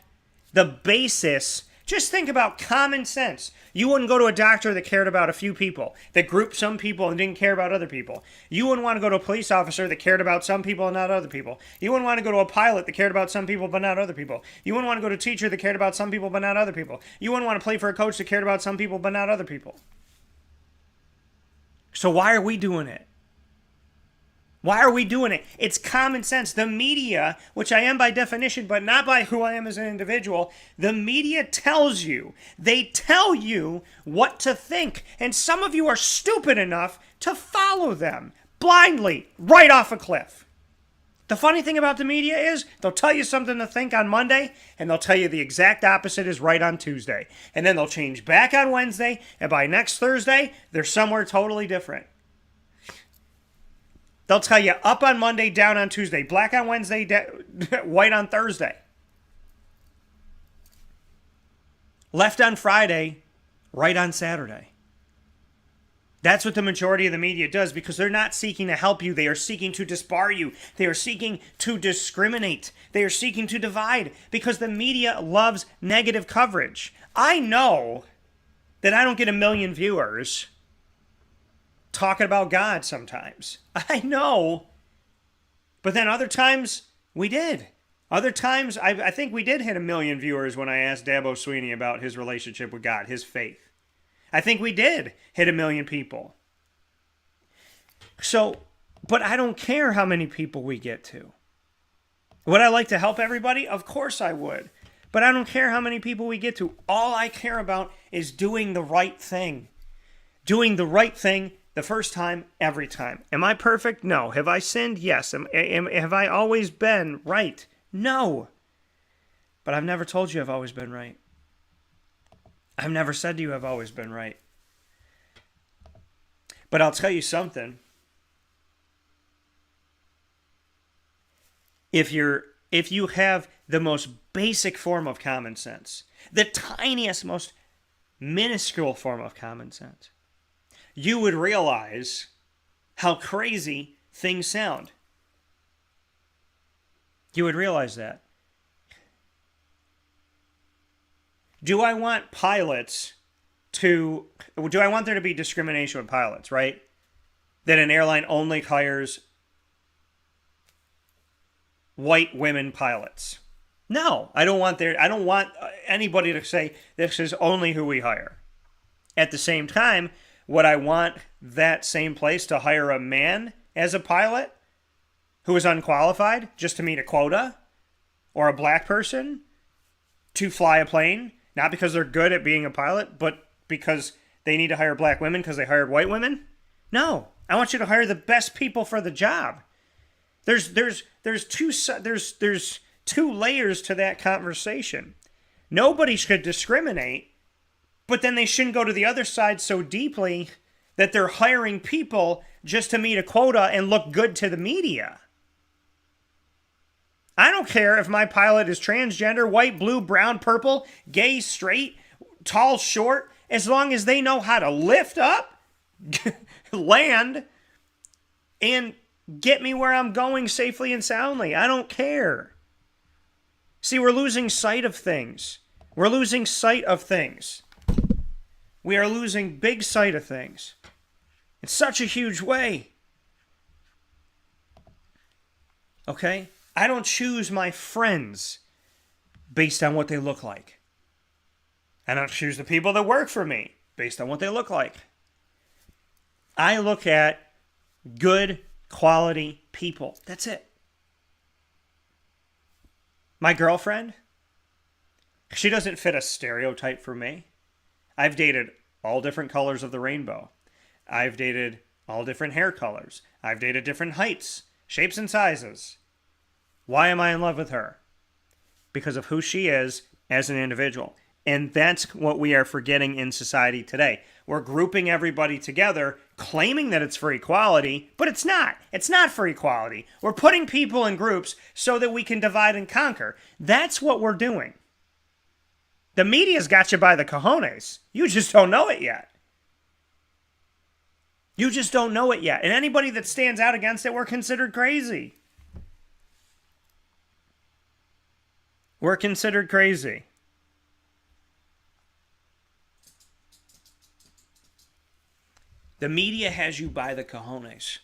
Speaker 1: the basis. Just think about common sense. You wouldn't go to a doctor that cared about a few people, that grouped some people and didn't care about other people. You wouldn't want to go to a police officer that cared about some people and not other people. You wouldn't want to go to a pilot that cared about some people but not other people. You wouldn't want to go to a teacher that cared about some people but not other people. You wouldn't want to play for a coach that cared about some people but not other people. So why are we doing it? Why are we doing it? It's common sense. The media, which I am by definition, but not by who I am as an individual, the media tells you. They tell you what to think. And some of you are stupid enough to follow them blindly, right off a cliff. The funny thing about the media is they'll tell you something to think on Monday, and they'll tell you the exact opposite is right on Tuesday. And then they'll change back on Wednesday, and by next Thursday, they're somewhere totally different. They'll tell you up on Monday, down on Tuesday, black on Wednesday, white on Thursday. Left on Friday, right on Saturday. That's what the majority of the media does, because they're not seeking to help you. They are seeking to disbar you. They are seeking to discriminate. They are seeking to divide, because the media loves negative coverage. I know that I don't get 1 million viewers talking about God sometimes. I know. But then other times, we did. Other times, I think we did hit 1 million viewers when I asked Dabo Sweeney about his relationship with God, his faith. I think we did hit 1 million people. So, but I don't care how many people we get to. Would I like to help everybody? Of course I would. But I don't care how many people we get to. All I care about is doing the right thing. Doing the right thing the first time, every time. Am I perfect? No. Have I sinned? Yes. Have I always been right? No. But I've never told you I've always been right. I've never said to you I've always been right. But I'll tell you something. If you have the most basic form of common sense, the tiniest, most minuscule form of common sense, you would realize how crazy things sound. You would realize that. Do I want there to be discrimination with pilots, right? That an airline only hires white women pilots? No, I don't want anybody to say this is only who we hire. At the same time, would I want that same place to hire a man as a pilot who is unqualified just to meet a quota? Or a black person to fly a plane? Not because they're good at being a pilot, but because they need to hire black women because they hired white women? No, I want you to hire the best people for the job. There's two layers to that conversation. Nobody should discriminate, but then they shouldn't go to the other side so deeply that they're hiring people just to meet a quota and look good to the media. I don't care if my pilot is transgender, white, blue, brown, purple, gay, straight, tall, short, as long as they know how to lift up, land, and get me where I'm going safely and soundly. I don't care. See, we're losing sight of things. We're losing sight of things. We are losing big sight of things in such a huge way. Okay? I don't choose my friends based on what they look like. I don't choose the people that work for me based on what they look like. I look at good quality people. That's it. My girlfriend, she doesn't fit a stereotype for me. I've dated all different colors of the rainbow. I've dated all different hair colors. I've dated different heights, shapes, and sizes. Why am I in love with her? Because of who she is as an individual. And that's what we are forgetting in society today. We're grouping everybody together, claiming that it's for equality, but it's not. It's not for equality. We're putting people in groups so that we can divide and conquer. That's what we're doing. The media's got you by the cojones. You just don't know it yet. You just don't know it yet. And anybody that stands out against it, we're considered crazy. We're considered crazy. The media has you by the cojones.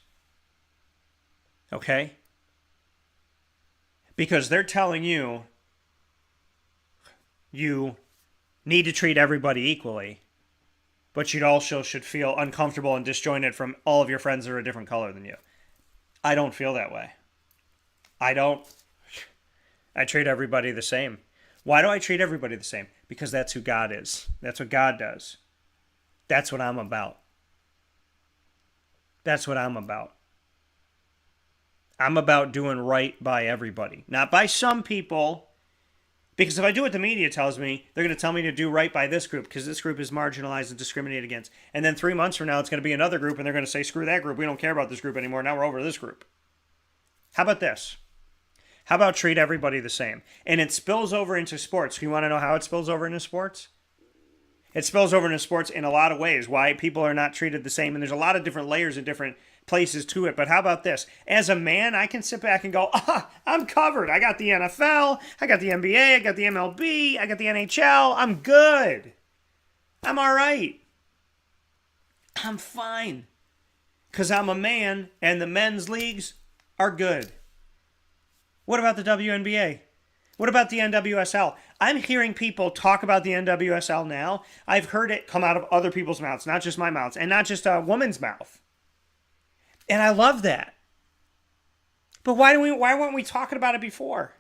Speaker 1: Okay? Because they're telling you you need to treat everybody equally, but you also should feel uncomfortable and disjointed from all of your friends that are a different color than you. I don't feel that way. I don't. I treat everybody the same. Why do I treat everybody the same? Because that's who God is. That's what God does. That's what I'm about. That's what I'm about. I'm about doing right by everybody. Not by some people. Because if I do what the media tells me, they're going to tell me to do right by this group because this group is marginalized and discriminated against. And then 3 months from now, it's going to be another group and they're going to say, screw that group. We don't care about this group anymore. Now we're over to this group. How about this? How about treat everybody the same? And it spills over into sports. You want to know how it spills over into sports? It spills over into sports in a lot of ways, why people are not treated the same. And there's a lot of different layers and different places to it. But how about this? As a man, I can sit back and go, I'm covered. I got the NFL, I got the NBA, I got the MLB, I got the NHL. I'm good. I'm all right. I'm fine. Because I'm a man and the men's leagues are good. What about the WNBA? What about the NWSL? I'm hearing people talk about the NWSL now. I've heard it come out of other people's mouths, not just my mouth, and not just a woman's mouth. And I love that. But why weren't we talking about it before?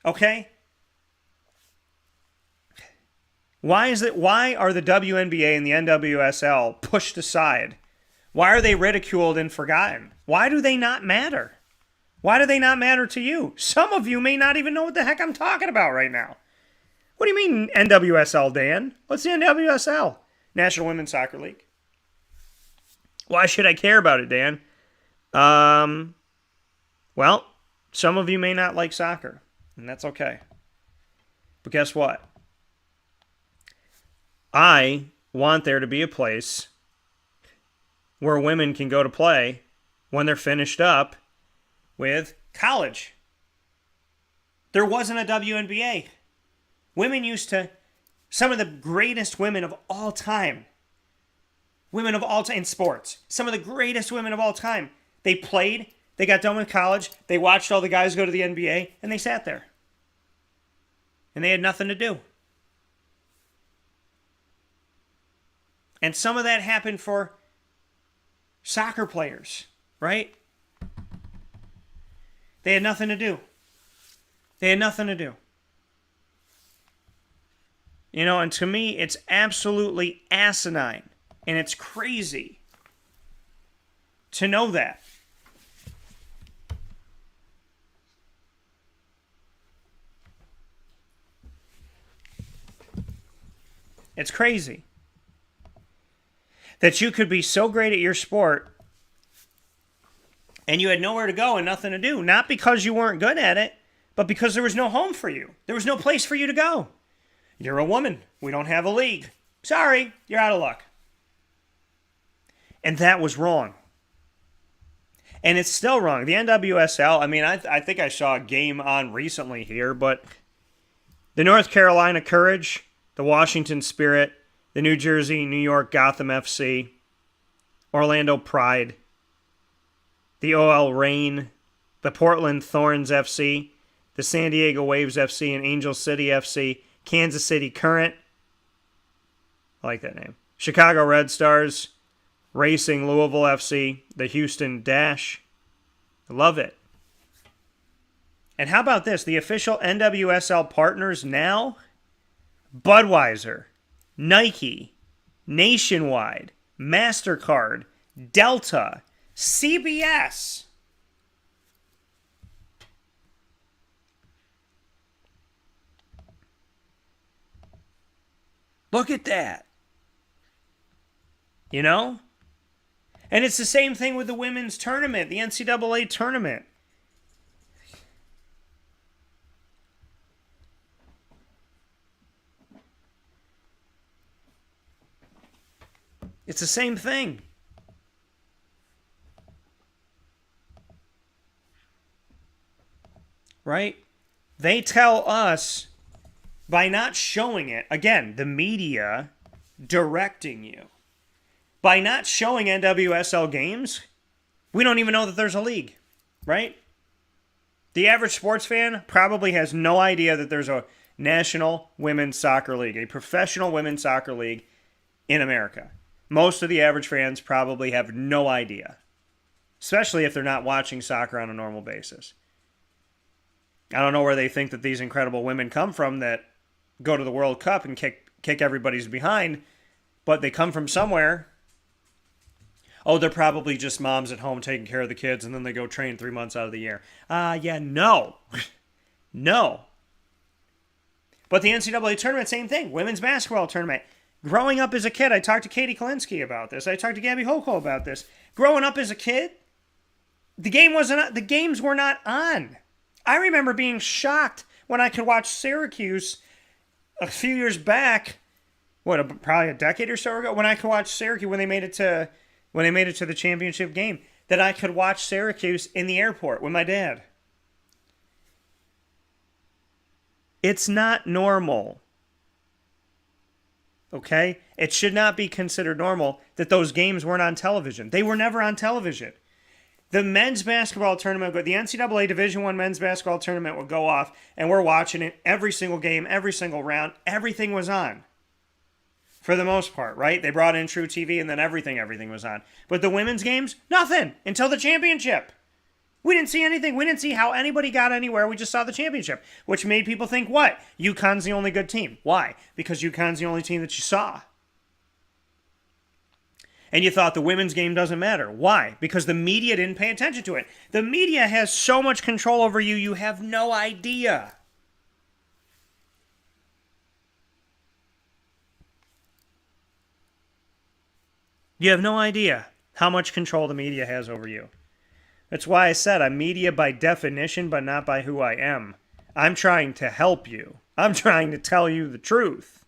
Speaker 1: Okay? Why are the WNBA and the NWSL pushed aside? Why are they ridiculed and forgotten? Why do they not matter? Why do they not matter to you? Some of you may not even know what the heck I'm talking about right now. What do you mean NWSL, Dan? What's the NWSL? National Women's Soccer League. Why should I care about it, Dan? Well, some of you may not like soccer, and that's okay. But guess what? I want there to be a place where women can go to play when they're finished up with college. There wasn't a WNBA. Women used to, some of the greatest women of all time, in sports, some of the greatest women of all time, they played, they got done with college, they watched all the guys go to the NBA, and they sat there. And they had nothing to do. And some of that happened for soccer players, right? They had nothing to do. They had nothing to do. You know, and to me, it's absolutely asinine. And it's crazy to know that. It's crazy that you could be so great at your sport and you had nowhere to go and nothing to do. Not because you weren't good at it, but because there was no home for you. There was no place for you to go. You're a woman. We don't have a league. Sorry, you're out of luck. And that was wrong. And it's still wrong. The NWSL, I mean, I think I saw a game on recently here, but the North Carolina Courage, the Washington Spirit, the New Jersey, New York Gotham FC, Orlando Pride, the OL Reign, the Portland Thorns FC, the San Diego Waves FC, and Angel City FC, Kansas City Current, I like that name, Chicago Red Stars, Racing Louisville FC, the Houston Dash. I love it. And how about this? The official NWSL partners now, Budweiser, Nike, Nationwide, MasterCard, Delta, CBS. Look at that. You know? And it's the same thing with the women's tournament, the NCAA tournament. It's the same thing. Right? They tell us by not showing it, again, the media directing you. By not showing NWSL games, we don't even know that there's a league, right? The average sports fan probably has no idea that there's a National Women's Soccer League, a professional women's soccer league in America. Most of the average fans probably have no idea, especially if they're not watching soccer on a normal basis. I don't know where they think that these incredible women come from that go to the World Cup and kick everybody's behind, but they come from somewhere. Oh, they're probably just moms at home taking care of the kids, and then they go train 3 months out of the year. No. No. But the NCAA tournament, same thing. Women's basketball tournament. Growing up as a kid, I talked to Katie Kalinske about this. I talked to Gabby Hochul about this. Growing up as a kid, the games were not on. I remember being shocked when I could watch Syracuse a few years back, probably a decade or so ago, when I could watch Syracuse when they made it to the championship game, that I could watch Syracuse in the airport with my dad. It's not normal. Okay? It should not be considered normal that those games weren't on television. They were never on television. The men's basketball tournament, the NCAA Division I men's basketball tournament would go off, and we're watching it every single game, every single round. Everything was on. for the most part, right? They brought in True TV and then everything was on. But the women's games, nothing until the championship. We didn't see anything. We didn't see how anybody got anywhere. We just saw the championship, which made people think, what? UConn's the only good team. Why? Because UConn's the only team that you saw. And you thought the women's game doesn't matter. Why? Because the media didn't pay attention to it. The media has so much control over you, you have no idea. You have no idea how much control the media has over you. That's why I said I'm media by definition, but not by who I am. I'm trying to help you. I'm trying to tell you the truth.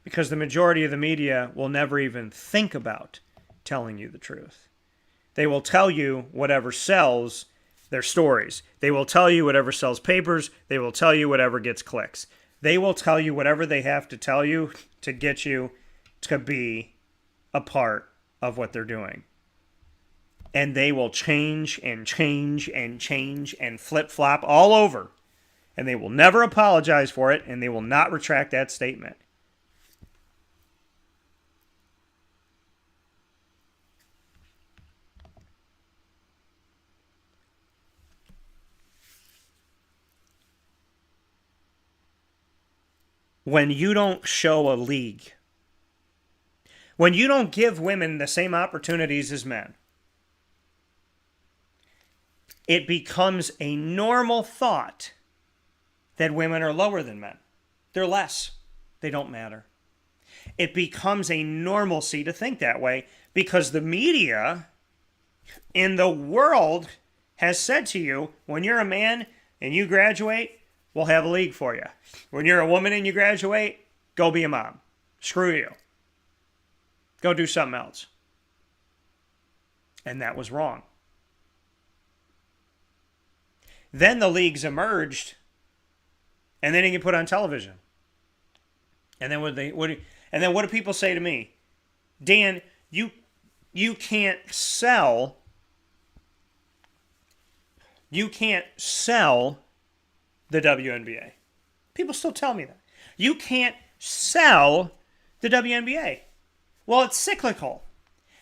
Speaker 1: Because the majority of the media will never even think about telling you the truth. They will tell you whatever sells their stories. They will tell you whatever sells papers. They will tell you whatever gets clicks. They will tell you whatever they have to tell you to get you to be a part of what they're doing. And they will change and flip-flop all over. And they will never apologize for it, and they will not retract that statement. When you don't show a league, when you don't give women the same opportunities as men, it becomes a normal thought that women are lower than men. They're less. They don't matter. It becomes a normalcy to think that way because the media in the world has said to you, when you're a man and you graduate, we'll have a league for you. When you're a woman and you graduate, go be a mom. Screw you. Go do something else. And that was wrong. Then the leagues emerged, and then you get put on television. And then what do people say to me? Dan, you can't sell the WNBA. People still tell me that. You can't sell the WNBA. Well, it's cyclical.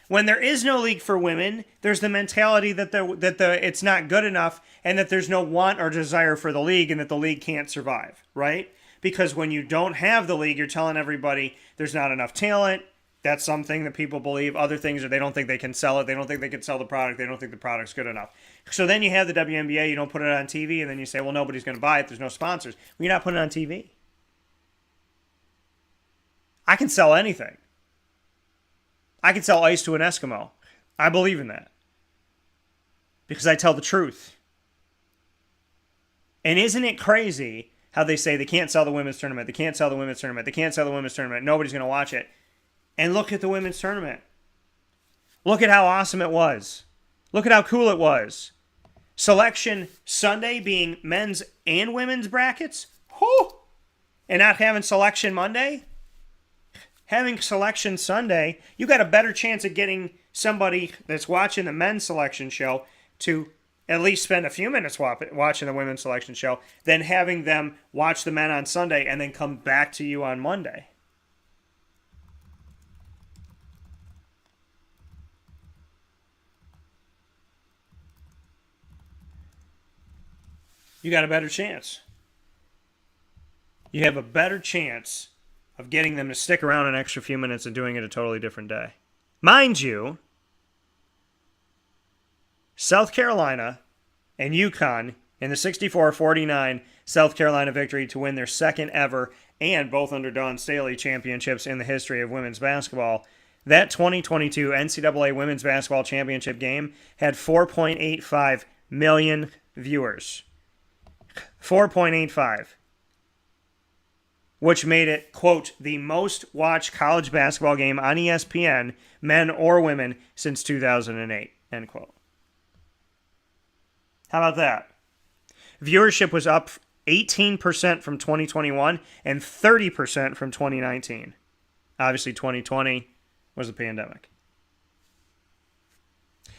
Speaker 1: When there is no league for women, there's the mentality that it's not good enough and that there's no want or desire for the league and that the league can't survive, right? Because when you don't have the league, you're telling everybody there's not enough talent. That's something that people believe. Other things are they don't think they can sell it. They don't think they can sell the product. They don't think the product's good enough. So then you have the WNBA, you don't put it on TV, and then you say, well, nobody's going to buy it. There's no sponsors. Well, you're not putting it on TV. I can sell anything. I can sell ice to an Eskimo. I believe in that. Because I tell the truth. And isn't it crazy how they say they can't sell the women's tournament, they can't sell the women's tournament, they can't sell the women's tournament, nobody's going to watch it. And look at the women's tournament. Look at how awesome it was. Look at how cool it was. Selection Sunday being men's and women's brackets. Whoo! And not having Selection Monday. Having Selection Sunday, you got a better chance of getting somebody that's watching the men's selection show to at least spend a few minutes watching the women's selection show than having them watch the men on Sunday and then come back to you on Monday. You got a better chance. You have a better chance of getting them to stick around an extra few minutes and doing it a totally different day. Mind you, South Carolina and UConn in the 64-49 South Carolina victory to win their second ever and both under Dawn Staley championships in the history of women's basketball. That 2022 NCAA Women's Basketball Championship game had 4.85 million viewers. 4.85. Which made it, quote, the most watched college basketball game on ESPN, men or women, since 2008, end quote. How about that? Viewership was up 18% from 2021 and 30% from 2019. Obviously, 2020 was the pandemic.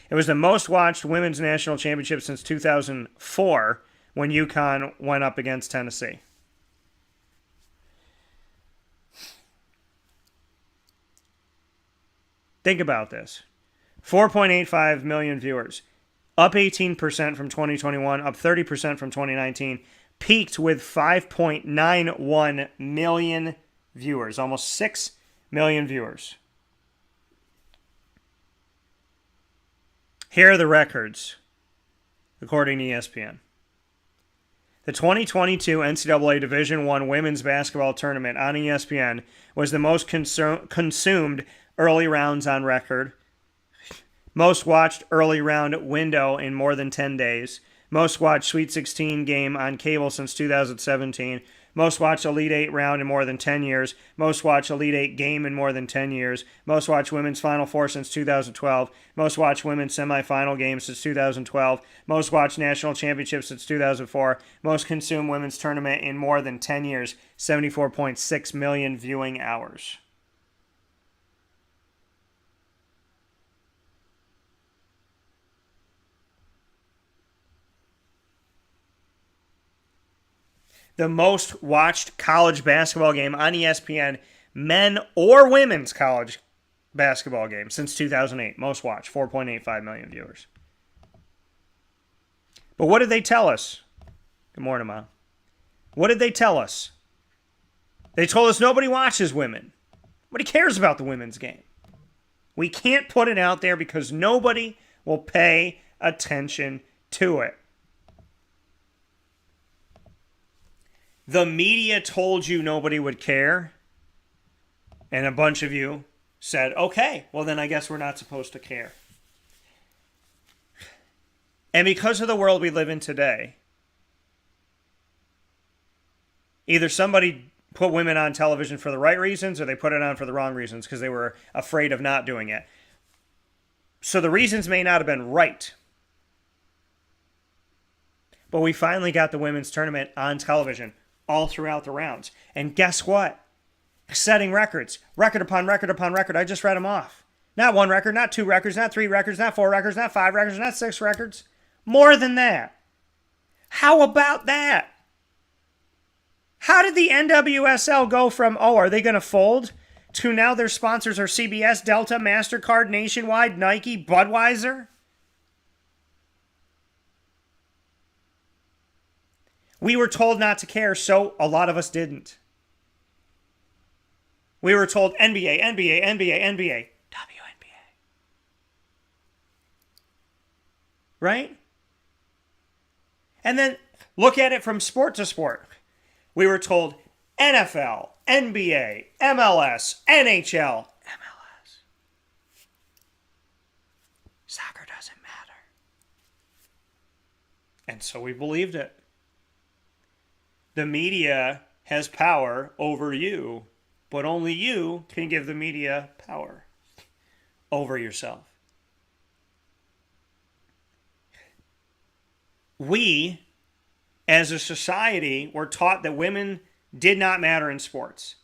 Speaker 1: It was the most watched women's national championship since 2004 when UConn went up against Tennessee. Think about this. 4.85 million viewers. Up 18% from 2021, up 30% from 2019. Peaked with 5.91 million viewers. Almost 6 million viewers. Here are the records, according to ESPN. The 2022 NCAA Division I women's basketball tournament on ESPN was the most consumed early rounds on record, most watched early round window in more than 10 days, most watched Sweet 16 game on cable since 2017, most watched Elite 8 round in more than 10 years, most watched Elite 8 game in more than 10 years, most watched Women's Final Four since 2012, most watched Women's Semifinal game since 2012, most watched National Championship since 2004, most consumed women's tournament in more than 10 years, 74.6 million viewing hours. The most watched college basketball game on ESPN, men or women's college basketball game since 2008. Most watched, 4.85 million viewers. But what did they tell us? Good morning, Mom. What did they tell us? They told us nobody watches women. Nobody cares about the women's game. We can't put it out there because nobody will pay attention to it. The media told you nobody would care, and a bunch of you said, okay, well then I guess we're not supposed to care. And because of the world we live in today, either somebody put women on television for the right reasons or they put it on for the wrong reasons because they were afraid of not doing it. So the reasons may not have been right. But we finally got the women's tournament on television all throughout the rounds. And guess what? Setting records. Record upon record upon record. I just read them off. Not one record, not two records, not three records, not four records, not five records, not six records. More than that. How about that? How did the NWSL go from, oh, are they going to fold, to now their sponsors are CBS, Delta, MasterCard, Nationwide, Nike, Budweiser? We were told not to care, so a lot of us didn't. We were told NBA, NBA, NBA, NBA, WNBA. Right? And then look at it from sport to sport. We were told NFL, NBA, MLS, NHL, MLS. Soccer doesn't matter. And so we believed it. The media has power over you, but only you can give the media power over yourself. We, as a society, were taught that women did not matter in sports.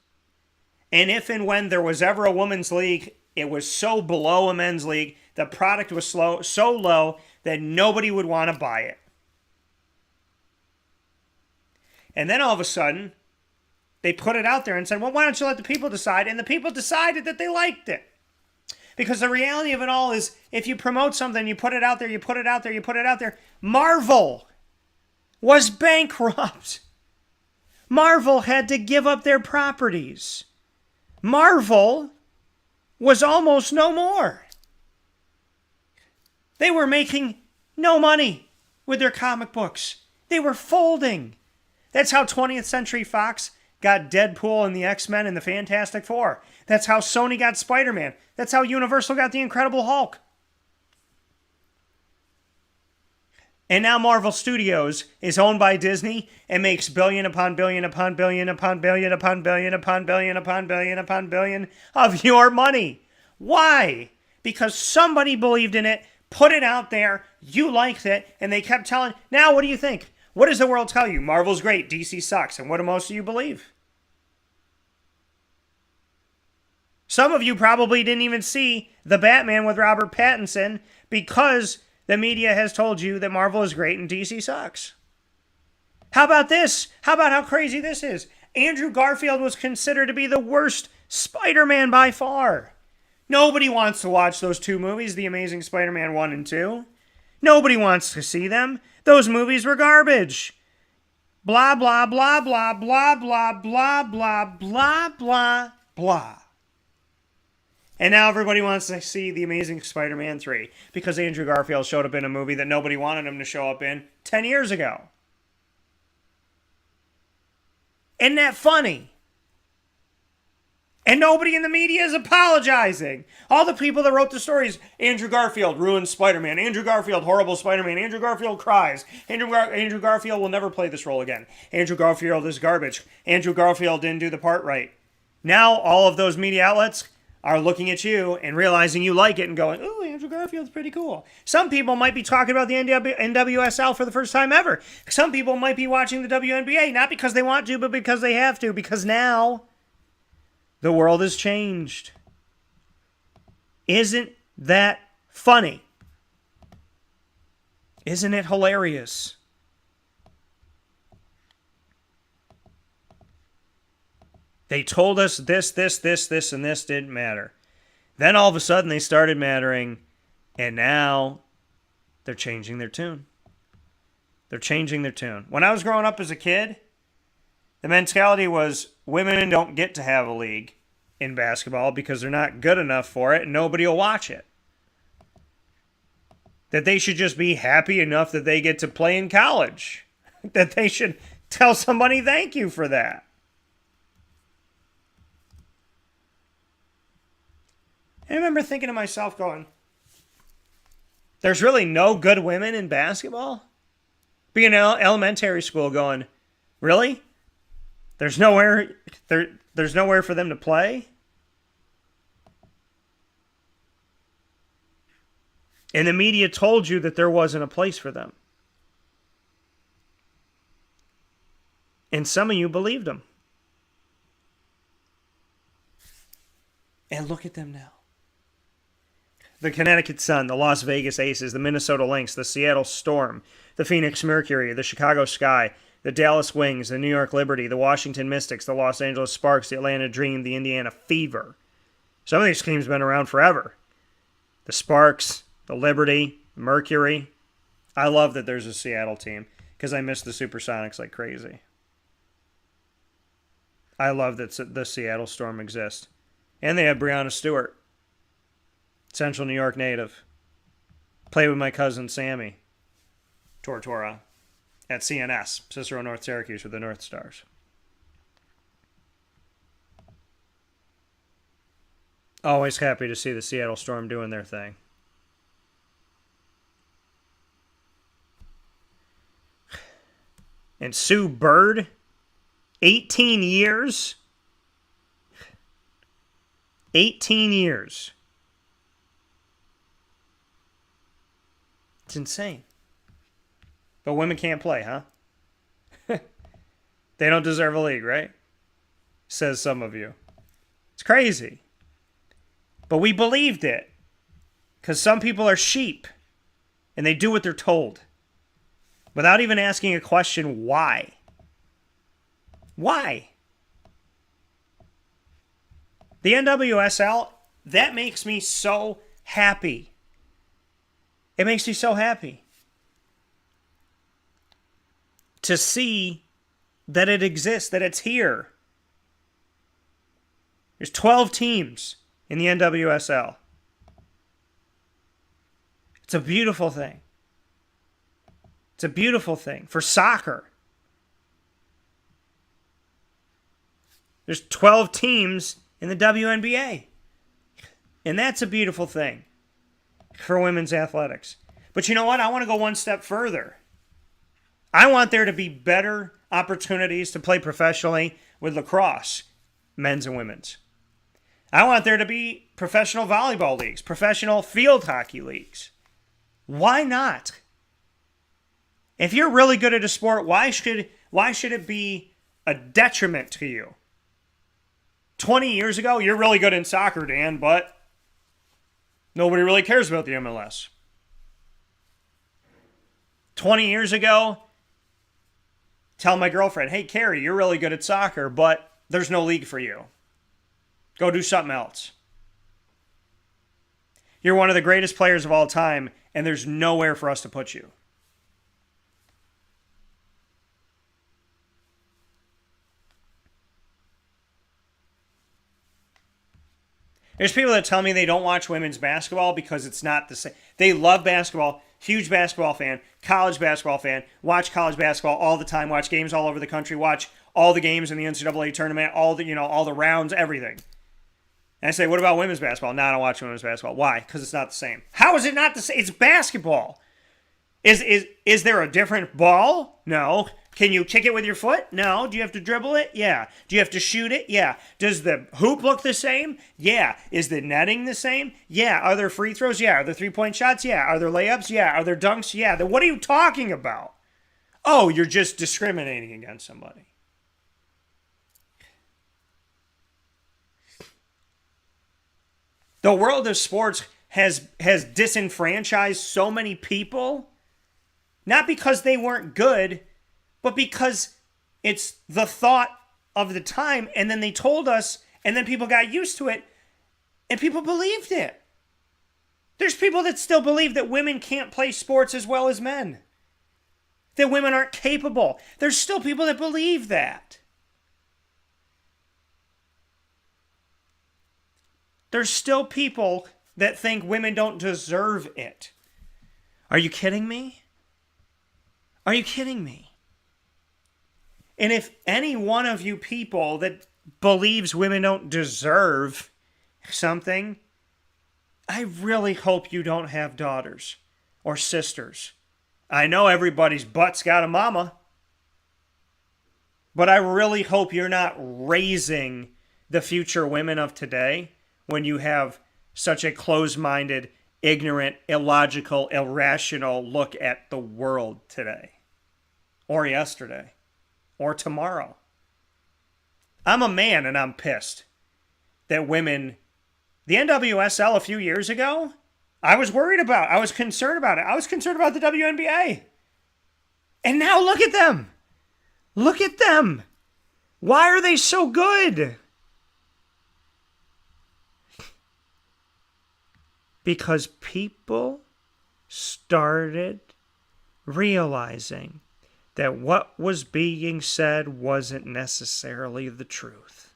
Speaker 1: And if and when there was ever a women's league, it was so below a men's league, the product was so low that nobody would want to buy it. And then all of a sudden, they put it out there and said, well, why don't you let the people decide? And the people decided that they liked it. Because the reality of it all is, if you promote something, you put it out there, you put it out there, you put it out there. Marvel was bankrupt. Marvel had to give up their properties. Marvel was almost no more. They were making no money with their comic books. They were folding. That's how 20th Century Fox got Deadpool and the X-Men and the Fantastic Four. That's how Sony got Spider-Man. That's how Universal got the Incredible Hulk. And now Marvel Studios is owned by Disney and makes billion upon billion upon billion upon billion upon billion upon billion upon billion upon billion of your money. Why? Because somebody believed in it, put it out there, you liked it, and they kept telling, now what do you think? What does the world tell you? Marvel's great, DC sucks. And what do most of you believe? Some of you probably didn't even see The Batman with Robert Pattinson because the media has told you that Marvel is great and DC sucks. How about this? How about how crazy this is? Andrew Garfield was considered to be the worst Spider-Man by far. Nobody wants to watch those two movies, The Amazing Spider-Man 1 and 2. Nobody wants to see them. Those movies were garbage. Blah, blah, blah, blah, blah, blah, blah, blah, blah, blah, blah. And now everybody wants to see The Amazing Spider-Man 3 because Andrew Garfield showed up in a movie that nobody wanted him to show up in 10 years ago. Isn't that funny? And nobody in the media is apologizing. All the people that wrote the stories, Andrew Garfield ruined Spider-Man. Andrew Garfield, horrible Spider-Man. Andrew Garfield cries. Andrew Garfield will never play this role again. Andrew Garfield is garbage. Andrew Garfield didn't do the part right. Now all of those media outlets are looking at you and realizing you like it and going, "Ooh, Andrew Garfield's pretty cool." Some people might be talking about the NWSL for the first time ever. Some people might be watching the WNBA, not because they want to, but because they have to, because now the world has changed. Isn't that funny? Isn't it hilarious? They told us this, and this didn't matter. Then all of a sudden they started mattering, and now they're changing their tune. They're changing their tune. When I was growing up as a kid, the mentality was women don't get to have a league in basketball because they're not good enough for it and nobody will watch it. That they should just be happy enough that they get to play in college. That they should tell somebody thank you for that. I remember thinking to myself going, there's really no good women in basketball? Being in elementary school going, really? There's nowhere for them to play? And the media told you that there wasn't a place for them. And some of you believed them. And look at them now. The Connecticut Sun, the Las Vegas Aces, the Minnesota Lynx, the Seattle Storm, the Phoenix Mercury, the Chicago Sky, the Dallas Wings, the New York Liberty, the Washington Mystics, the Los Angeles Sparks, the Atlanta Dream, the Indiana Fever. Some of these teams have been around forever. The Sparks, the Liberty, Mercury. I love that there's a Seattle team because I miss the Supersonics like crazy. I love that the Seattle Storm exists. And they have Breanna Stewart. Central New York native. Played with my cousin Sammy Tortora at CNS, Cicero North Syracuse with the North Stars. Always happy to see the Seattle Storm doing their thing. And Sue Bird, 18 years. 18 years. It's insane. But women can't play, huh? They don't deserve a league, right? Says some of you. It's crazy. But we believed it. Because some people are sheep. And they do what they're told. Without even asking a question, why? Why? The NWSL, that makes me so happy. It makes me so happy to see that it exists, that it's here. There's 12 teams in the NWSL. It's a beautiful thing. It's a beautiful thing for soccer. There's 12 teams in the WNBA. And that's a beautiful thing for women's athletics. But you know what? I want to go one step further. I want there to be better opportunities to play professionally with lacrosse, men's and women's. I want there to be professional volleyball leagues, professional field hockey leagues. Why not? If you're really good at a sport, why should it be a detriment to you? 20 years ago, you're really good in soccer, Dan, but nobody really cares about the MLS. 20 years ago, tell my girlfriend, hey, Carrie, you're really good at soccer, but there's no league for you. Go do something else. You're one of the greatest players of all time, and there's nowhere for us to put you. There's people that tell me they don't watch women's basketball because it's not the same. They love basketball, huge basketball fan, college basketball fan, watch college basketball all the time, watch games all over the country, watch all the games in the NCAA tournament, all the rounds, everything. And I say, what about women's basketball? No, I don't watch women's basketball. Why? Because it's not the same. How is it not the same? It's basketball. Is there a different ball? No. Can you kick it with your foot? No. Do you have to dribble it? Yeah. Do you have to shoot it? Yeah. Does the hoop look the same? Yeah. Is the netting the same? Yeah. Are there free throws? Yeah. Are there three-point shots? Yeah. Are there layups? Yeah. Are there dunks? Yeah. Then what are you talking about? Oh, you're just discriminating against somebody. The world of sports has disenfranchised so many people, not because they weren't good, but because it's the thought of the time, and then they told us, and then people got used to it, and people believed it. There's people that still believe that women can't play sports as well as men, that women aren't capable. There's still people that believe that. There's still people that think women don't deserve it. Are you kidding me? Are you kidding me? And if any one of you people that believes women don't deserve something, I really hope you don't have daughters or sisters. I know everybody's butt's got a mama, but I really hope you're not raising the future women of today when you have such a closed-minded, ignorant, illogical, irrational look at the world today, or yesterday, or tomorrow. I'm a man and I'm pissed that women, the NWSL a few years ago, I was worried about. I was concerned about it. I was concerned about the WNBA. And now look at them. Look at them. Why are they so good? Because people started realizing that what was being said wasn't necessarily the truth.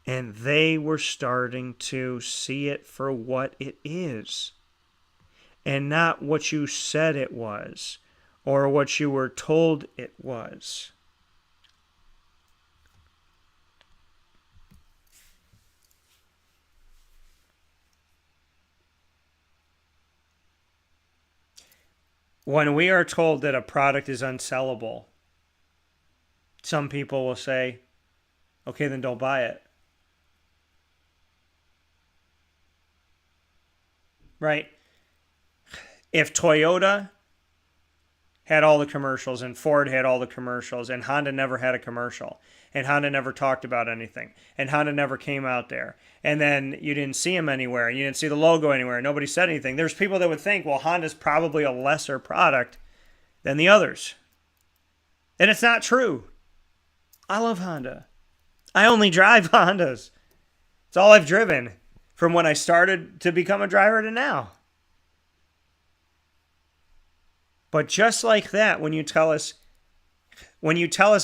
Speaker 1: And they were starting to see it for what it is, and not what you said it was, or what you were told it was. When we are told that a product is unsellable, some people will say, okay, then don't buy it. Right? If Toyota had all the commercials and Ford had all the commercials and Honda never had a commercial and Honda never talked about anything and Honda never came out there and then you didn't see them anywhere and you didn't see the logo anywhere, nobody said anything, there's people that would think, well, Honda's probably a lesser product than the others. And it's not true. I love Honda. I only drive Hondas. It's all I've driven from when I started to become a driver to now. But just like that, when you tell us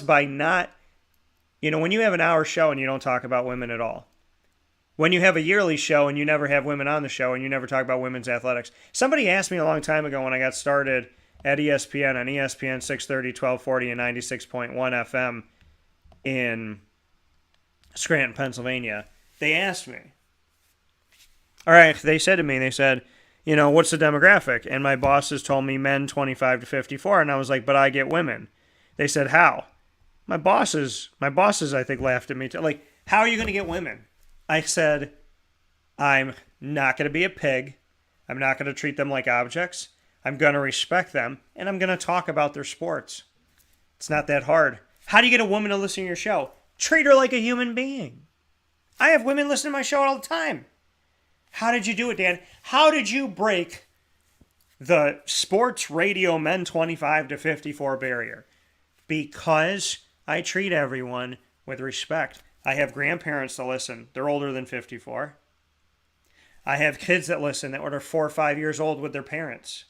Speaker 1: by not, when you have an hour show and you don't talk about women at all, when you have a yearly show and you never have women on the show and you never talk about women's athletics. Somebody asked me a long time ago when I got started at ESPN on ESPN 630, 1240, and 96.1 FM in Scranton, Pennsylvania. They asked me, all right, they said to me, what's the demographic? And my bosses told me men 25 to 54. And I was like, but I get women. They said, how? My bosses, I think, laughed at me. Like, how are you going to get women? I said, I'm not going to be a pig. I'm not going to treat them like objects. I'm going to respect them. And I'm going to talk about their sports. It's not that hard. How do you get a woman to listen to your show? Treat her like a human being. I have women listen to my show all the time. How did you do it, Dan? How did you break the sports radio men 25 to 54 barrier? Because I treat everyone with respect. I have grandparents to listen. They're older than 54. I have kids that listen that are 4 or 5 years old with their parents.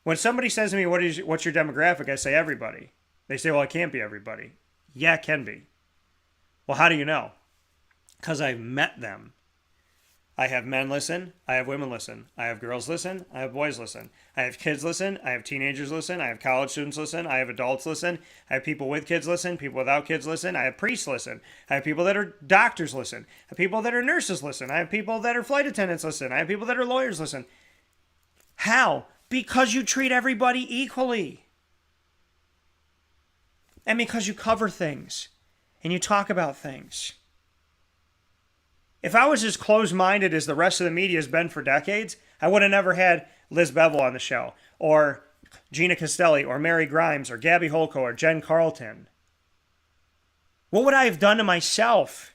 Speaker 1: When somebody says to me, what's your demographic? I say everybody. They say, well, it can't be everybody. Yeah, it can be. Well, how do you know? Because I've met them. I have men listen. I have women listen. I have girls listen. I have boys listen. I have kids listen. I have teenagers listen. I have college students listen. I have adults listen. I have people with kids listen. People without kids listen. I have priests listen. I have people that are doctors listen. I have people that are nurses listen. I have people that are flight attendants listen. I have people that are lawyers listen. How? Because you treat everybody equally. And because you cover things. And you talk about things. If I was as closed-minded as the rest of the media has been for decades, I would have never had Liz Bevel on the show, or Gina Castelli, or Mary Grimes, or Gabby Holko, or Jen Carlton. What would I have done to myself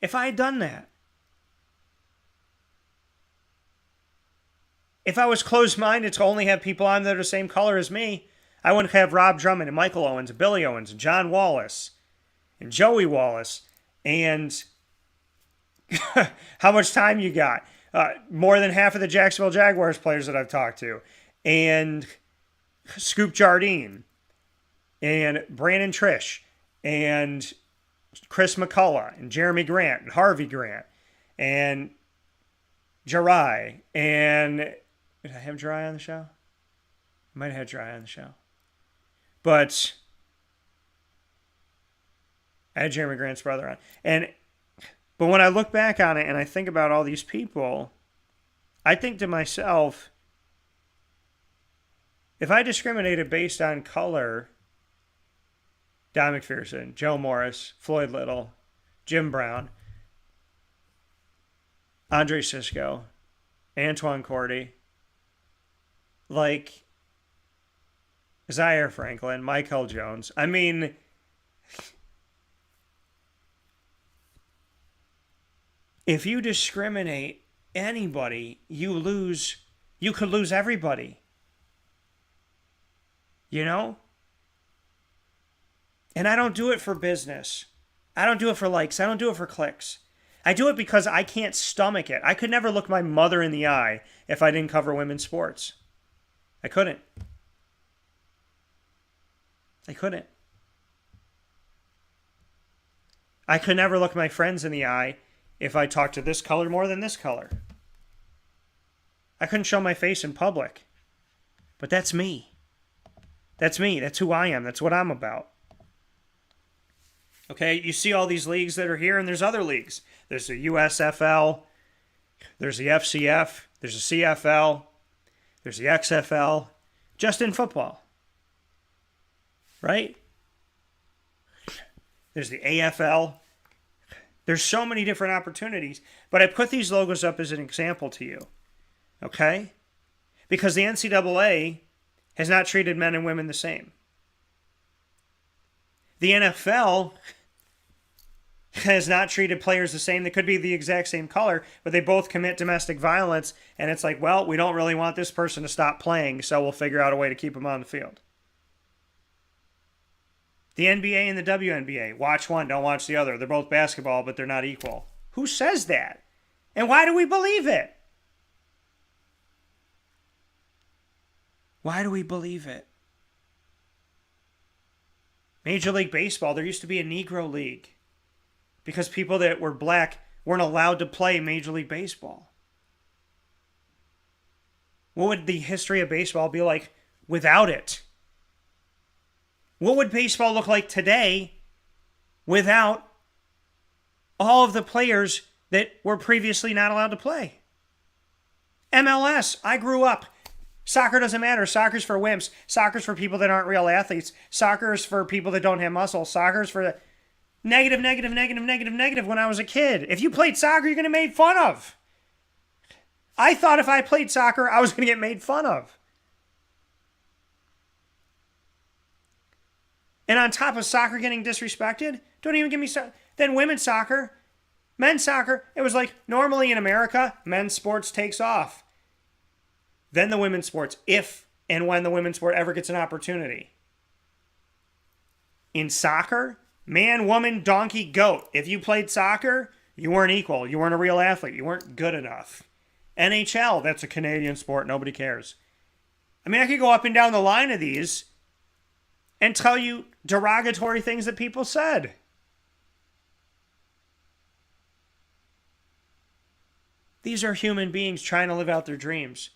Speaker 1: if I had done that? If I was closed-minded to only have people on that are the same color as me, I wouldn't have Rob Drummond and Michael Owens and Billy Owens and John Wallace and Joey Wallace and how much time you got. More than half of the Jacksonville Jaguars players that I've talked to. And Scoop Jardine. And Brandon Trish. And Chris McCullough. And Jeremy Grant. And Harvey Grant. And Jirai. And did I have Jirai on the show? I might have had Jirai on the show. But I had Jeremy Grant's brother on. But when I look back on it and I think about all these people, I think to myself, if I discriminated based on color, Don McPherson, Joe Morris, Floyd Little, Jim Brown, Andre Sisco, Antoine Cordy, like Zaire Franklin, Michael Jones. I mean, if you discriminate anybody, you could lose everybody. You know? And I don't do it for business. I don't do it for likes. I don't do it for clicks. I do it because I can't stomach it. I could never look my mother in the eye if I didn't cover women's sports. I couldn't. I couldn't. I could never look my friends in the eye if I talked to this color more than this color. I couldn't show my face in public. But that's me. That's me. That's who I am. That's what I'm about. Okay, you see all these leagues that are here, and there's other leagues. There's the USFL. There's the FCF. There's the CFL. There's the XFL. Just in football. Right? There's the AFL. There's so many different opportunities, but I put these logos up as an example to you, okay? Because the NCAA has not treated men and women the same. The NFL has not treated players the same. They could be the exact same color, but they both commit domestic violence, and it's like, well, we don't really want this person to stop playing, so we'll figure out a way to keep them on the field. The NBA and the WNBA. Watch one, don't watch the other. They're both basketball, but they're not equal. Who says that? And why do we believe it? Why do we believe it? Major League Baseball, there used to be a Negro League because people that were black weren't allowed to play Major League Baseball. What would the history of baseball be like without it? What would baseball look like today without all of the players that were previously not allowed to play? MLS, I grew up. Soccer doesn't matter. Soccer's for wimps. Soccer's for people that aren't real athletes. Soccer's for people that don't have muscle. Soccer's for negative when I was a kid. If you played soccer, you're going to get made fun of. I thought if I played soccer, I was going to get made fun of. And on top of soccer getting disrespected, don't even give me then women's soccer, men's soccer, it was like normally in America, men's sports takes off. Then the women's sports, if and when the women's sport ever gets an opportunity. In soccer, man, woman, donkey, goat. If you played soccer, You weren't equal. You weren't a real athlete. You weren't good enough. NHL, that's a Canadian sport. Nobody cares. I mean, I could go up and down the line of these and tell you derogatory things that people said. These are human beings trying to live out their dreams.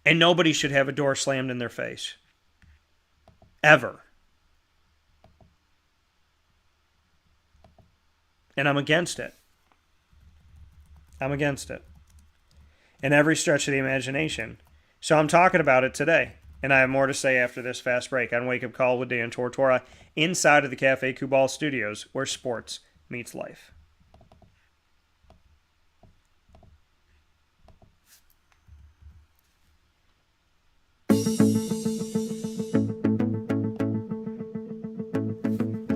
Speaker 1: And nobody should have a door slammed in their face. Ever. And I'm against it. I'm against it. In every stretch of the imagination. So I'm talking about it today. And I have more to say after this fast break on Wake Up Call with Dan Tortora inside of the Cafe Kubal studios where sports meets life.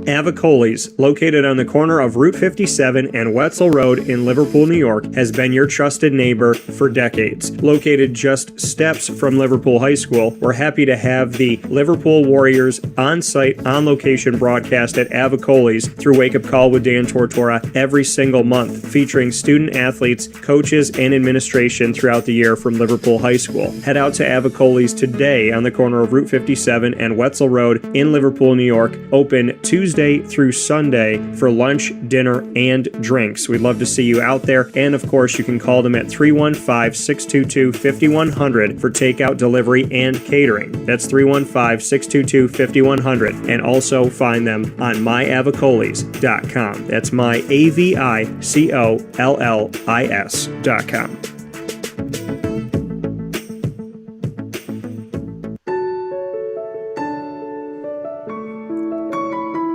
Speaker 1: Avicoli's, located on the corner of Route 57 and Wetzel Road in Liverpool, New York, has been your trusted neighbor for decades. Located just steps from Liverpool High School, we're happy to have the Liverpool Warriors on-site, on-location broadcast at Avicoli's through Wake Up Call with Dan Tortora every single month, featuring student athletes, coaches, and administration throughout the year from Liverpool High School. Head out to Avicoli's today on the corner of Route 57 and Wetzel Road in Liverpool, New York, open Tuesday through Sunday for lunch, dinner, and drinks. We'd love to see you out there. And of course, you can call them at 315-622-5100 for takeout, delivery, and catering. That's 315-622-5100. And also find them on myavicolis.com. That's myavicollis.com.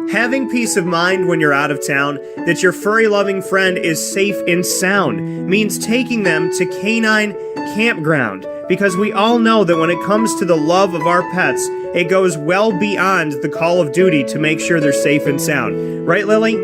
Speaker 1: Having peace of mind when you're out of town that your furry-loving friend is safe and sound means taking them to Canine Campground, because we all know that when it comes to the love of our pets, it goes well beyond the call of duty to make sure they're safe and sound. Right, Lily?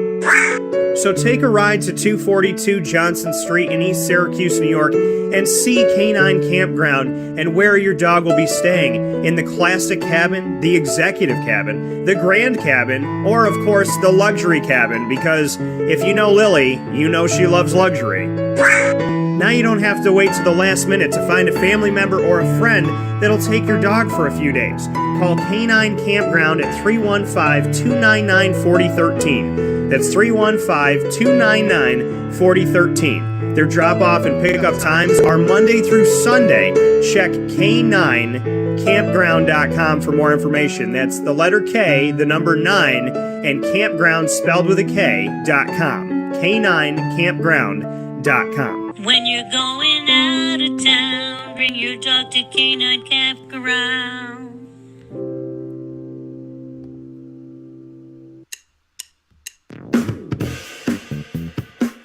Speaker 1: So take a ride to 242 Johnson Street in East Syracuse, New York, and see Canine Campground and where your dog will be staying in the classic cabin, the executive cabin, the grand cabin, or of course the luxury cabin, because if you know Lily, you know she loves luxury. Now you don't have to wait to the last minute to find a family member or a friend that'll take your dog for a few days. Call Canine Campground at 315-299-4013. That's 315-299-4013. Their drop-off and pickup times are Monday through Sunday. Check K9campground.com for more information. That's the letter K, the number 9, and campground spelled with a K.com. K9campground.com.
Speaker 8: When you're going out of town, bring your dog to Canine Campground.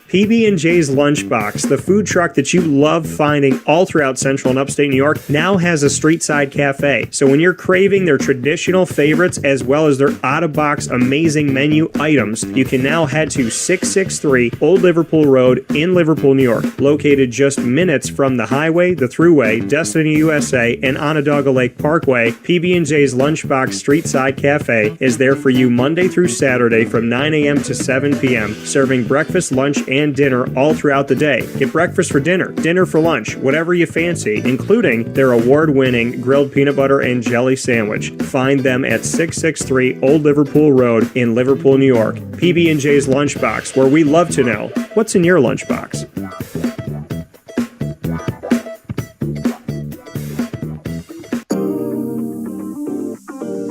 Speaker 1: PB&J's Lunchbox, the food truck that you love finding all throughout central and upstate New York, now has a street-side cafe. So when you're craving their traditional favorites as well as their out-of-box amazing menu items, you can now head to 663 Old Liverpool Road in Liverpool, New York. Located just minutes from the highway, the thruway, Destiny USA, and Onondaga Lake Parkway, PB&J's Lunchbox Street-Side Cafe is there for you Monday through Saturday from 9 a.m. to 7 p.m., serving breakfast, lunch, and dinner all throughout the day. Get breakfast for dinner, dinner for lunch, whatever you fancy, including their award-winning grilled peanut butter and jelly sandwich. Find them at 663 Old Liverpool Road in Liverpool, New York. PB&J's Lunchbox, where we love to know what's in your lunchbox.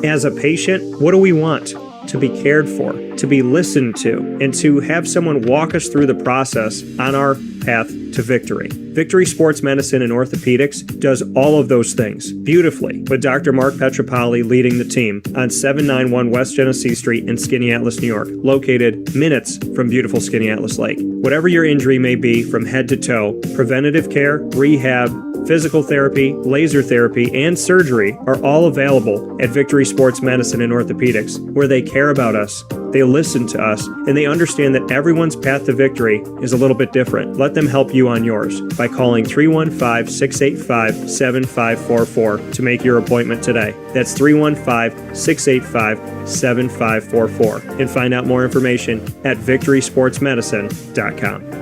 Speaker 1: As a patient, what do we want? To be cared for, to be listened to, and to have someone walk us through the process on our path to victory. Victory Sports Medicine and Orthopedics does all of those things beautifully, with Dr. Mark Petropoli leading the team on 791 West Genesee Street in Skaneateles, New York, located minutes from beautiful Skaneateles Lake. Whatever your injury may be from head to toe, preventative care, rehab, physical therapy, laser therapy, and surgery are all available at Victory Sports Medicine and Orthopedics, where they care about us, they listen to us, and they understand that everyone's path to victory is a little bit different. Let them help you on yours by calling 315-685-7544 to make your appointment today. That's 315-685-7544. And find out more information at victorysportsmedicine.com.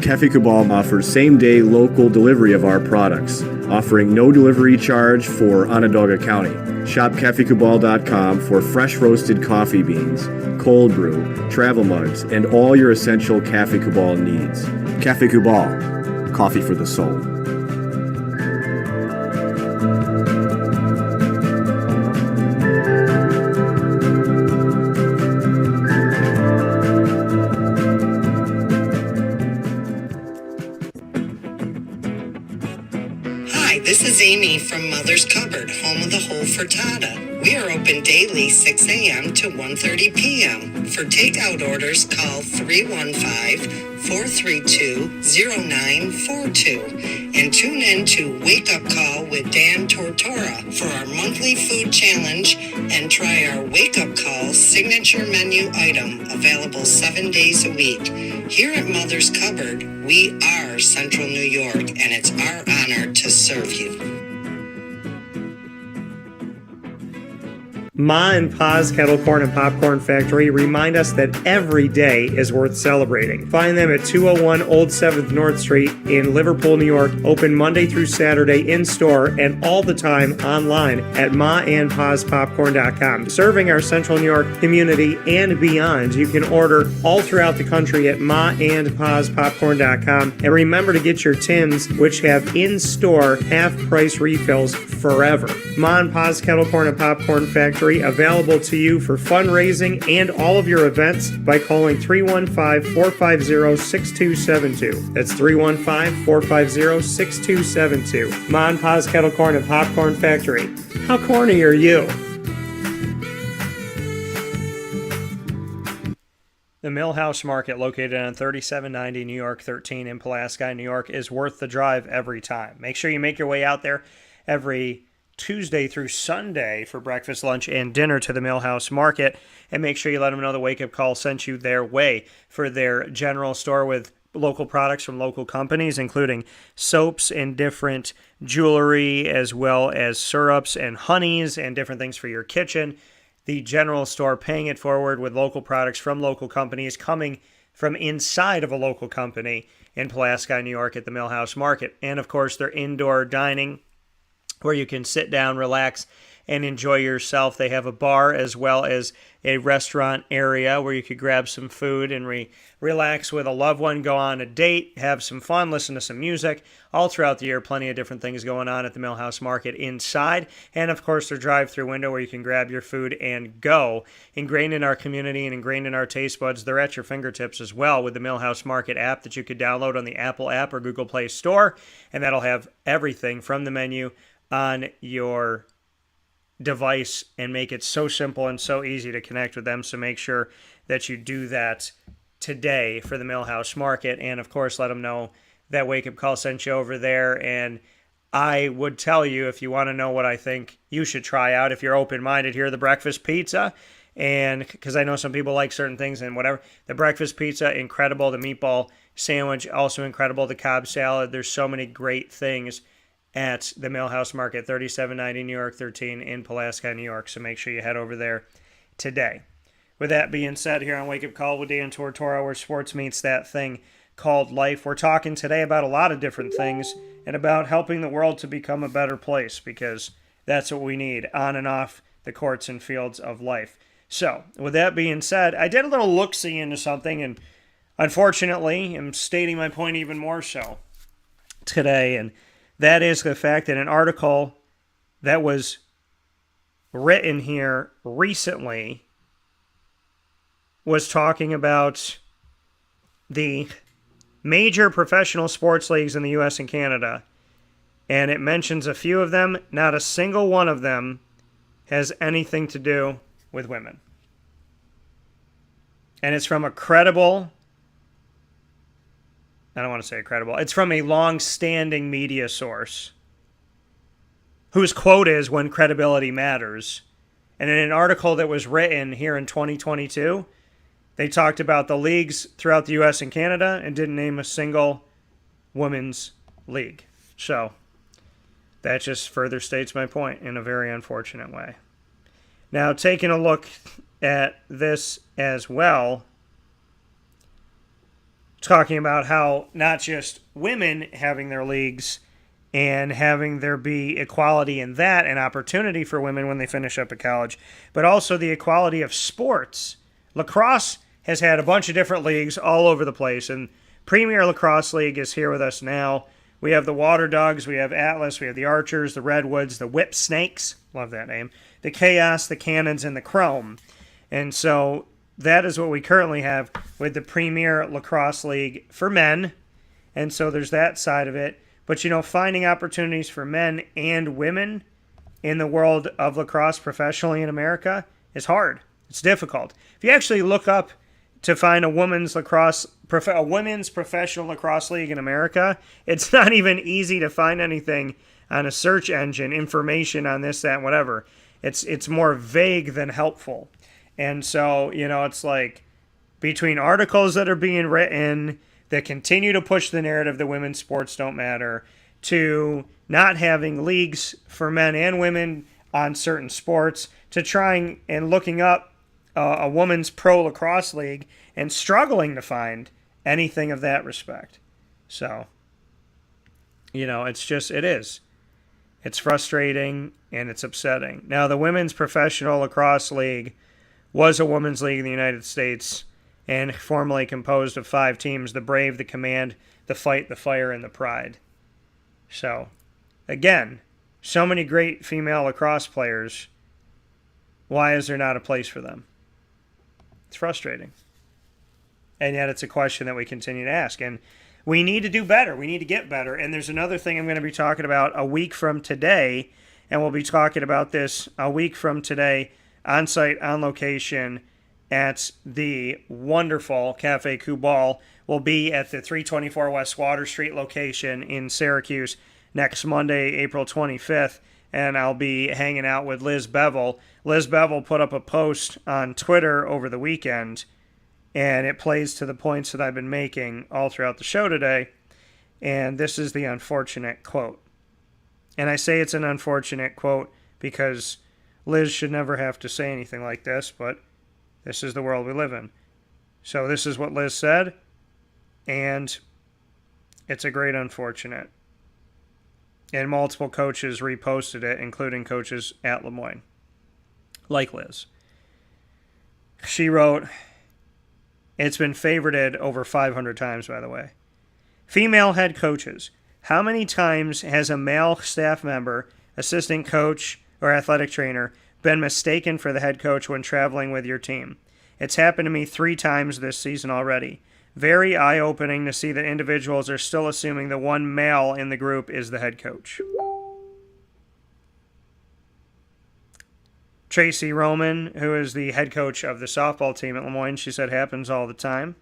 Speaker 3: Cafe Cabal offers same-day local delivery of our products, offering no delivery charge for Onondaga County. Shop cafecabal.com for fresh roasted coffee beans, cold brew, travel mugs, and all your essential Cafe Cabal needs. Cafe Cabal, coffee for the soul.
Speaker 9: This is Amy from Mother's Cupboard, home of the whole frittata. We are open daily 6 a.m. to 1:30 p.m. For takeout orders, call 315-432-0942 and tune in to Wake Up Call with Dan Tortora for our monthly food challenge and try our Wake Up Call signature menu item available 7 days a week. Here at Mother's Cupboard, we are Central New York, and it's our honor to serve you.
Speaker 1: Ma and Pa's Kettle Corn and Popcorn Factory remind us that every day is worth celebrating. Find them at 201 Old 7th North Street in Liverpool, New York, open Monday through Saturday in-store and all the time online at maandpaspopcorn.com. Serving our Central New York community and beyond, you can order all throughout the country at maandpaspopcorn.com. And remember to get your tins, which have in-store half-price refills forever. Ma and Pa's Kettle Corn and Popcorn Factory available to you for fundraising and all of your events by calling 315-450-6272. That's 315-450-6272. Ma and Pa's Kettle Corn and Popcorn Factory. How corny are you? The Millhouse Market, located on 3790 New York 13 in Pulaski, New York, is worth the drive every time. Make sure you make your way out there every Tuesday through Sunday for breakfast, lunch, and dinner to the Millhouse Market, and make sure you let them know the Wake Up Call sent you their way for their general store with local products from local companies, including soaps and different jewelry, as well as syrups and honeys and different things for your kitchen. The general store paying it forward with local products from local companies coming from inside of a local company in Pulaski, New York at the Millhouse Market. And, of course, their indoor dining where you can sit down, relax, and enjoy yourself. They have a bar as well as a restaurant area where you could grab some food and relax with a loved one, go on a date, have some fun, listen to some music. All throughout the year, plenty of different things going on at the Millhouse Market inside. And, of course, their drive-through window where you can grab your food and go. Ingrained in our community and ingrained in our taste buds, they're at your fingertips as well with the Millhouse Market app that you could download on the Apple app or Google Play Store. And that'll have everything from the menu on your device and make it so simple and so easy to connect with them. So make sure that you do that today for the Millhouse Market. And, of course, let them know that Wake Up Call sent you over there. And I would tell you, if you want to know what I think you should try out, if you're open-minded here, the breakfast pizza. And because I know some people like certain things and whatever. The breakfast pizza, incredible. The meatball sandwich, also incredible. The Cobb salad. There's so many great things at the Millhouse Market, 3790 New York 13 in Pulaski, New York. So make sure you head over there today. With that being said, here on Wake Up Call with Dan Tortora, where sports meets that thing called life, we're talking today about a lot of different things and about helping the world to become a better place, because that's what we need on and off the courts and fields of life. So, with that being said, I did a little look-see into something, and unfortunately, I'm stating my point even more so today, and that is the fact that an article that was written here recently was talking about the major professional sports leagues in the U.S. and Canada, and it mentions a few of them. Not a single one of them has anything to do with women. And it's from a credible, I don't want to say credible, it's from a long-standing media source whose quote is, "When credibility matters." And in an article that was written here in 2022, they talked about the leagues throughout the U.S. and Canada and didn't name a single women's league. So that just further states my point in a very unfortunate way. Now, taking a look at this as well, talking about how not just women having their leagues and having there be equality in that and opportunity for women when they finish up at college, but also the equality of sports. Lacrosse has had a bunch of different leagues all over the place, and Premier Lacrosse League is here with us now. We have the Water Dogs, we have Atlas, we have the Archers, the Redwoods, the Whip Snakes, love that name, the Chaos, the Cannons, and the Chrome. And so that is what we currently have with the Premier Lacrosse League for men. And so there's that side of it. But, finding opportunities for men and women in the world of lacrosse professionally in America is hard. It's difficult. If you actually look up to find a women's professional lacrosse league in America, it's not even easy to find anything on a search engine, information on this, that, and whatever. It's more vague than helpful. And so, it's like between articles that are being written that continue to push the narrative that women's sports don't matter, to not having leagues for men and women on certain sports, to trying and looking up a women's pro lacrosse league and struggling to find anything of that respect. So, it is. It's frustrating and it's upsetting. Now, the Women's Professional Lacrosse League was a women's league in the United States and formerly composed of 5 teams: the Brave, the Command, the Fight, the Fire, and the Pride. So, again, so many great female lacrosse players. Why is there not a place for them? It's frustrating. And yet it's a question that we continue to ask. And we need to do better. We need to get better. And there's another thing I'm going to be talking about a week from today. And we'll be talking about this a week from today on site, on location, at the wonderful Cafe Kubal. Will be at the 324 West Water Street location in Syracuse next Monday, April 25th. And I'll be hanging out with Liz Bevel. Liz Bevel put up a post on Twitter over the weekend, and it plays to the points that I've been making all throughout the show today. And this is the unfortunate quote. And I say it's an unfortunate quote because Liz should never have to say anything like this, but this is the world we live in. So this is what Liz said, and it's a great unfortunate. And multiple coaches reposted it, including coaches at Lemoyne, like Liz. She wrote, it's been favorited over 500 times, by the way. Female head coaches. How many times has a male staff member, assistant coach, or athletic trainer been mistaken for the head coach when traveling with your team? It's happened to me 3 times this season already. Very eye-opening to see that individuals are still assuming the one male in the group is the head coach. Tracy Roman, who is the head coach of the softball team at Lemoyne, she said happens all the time.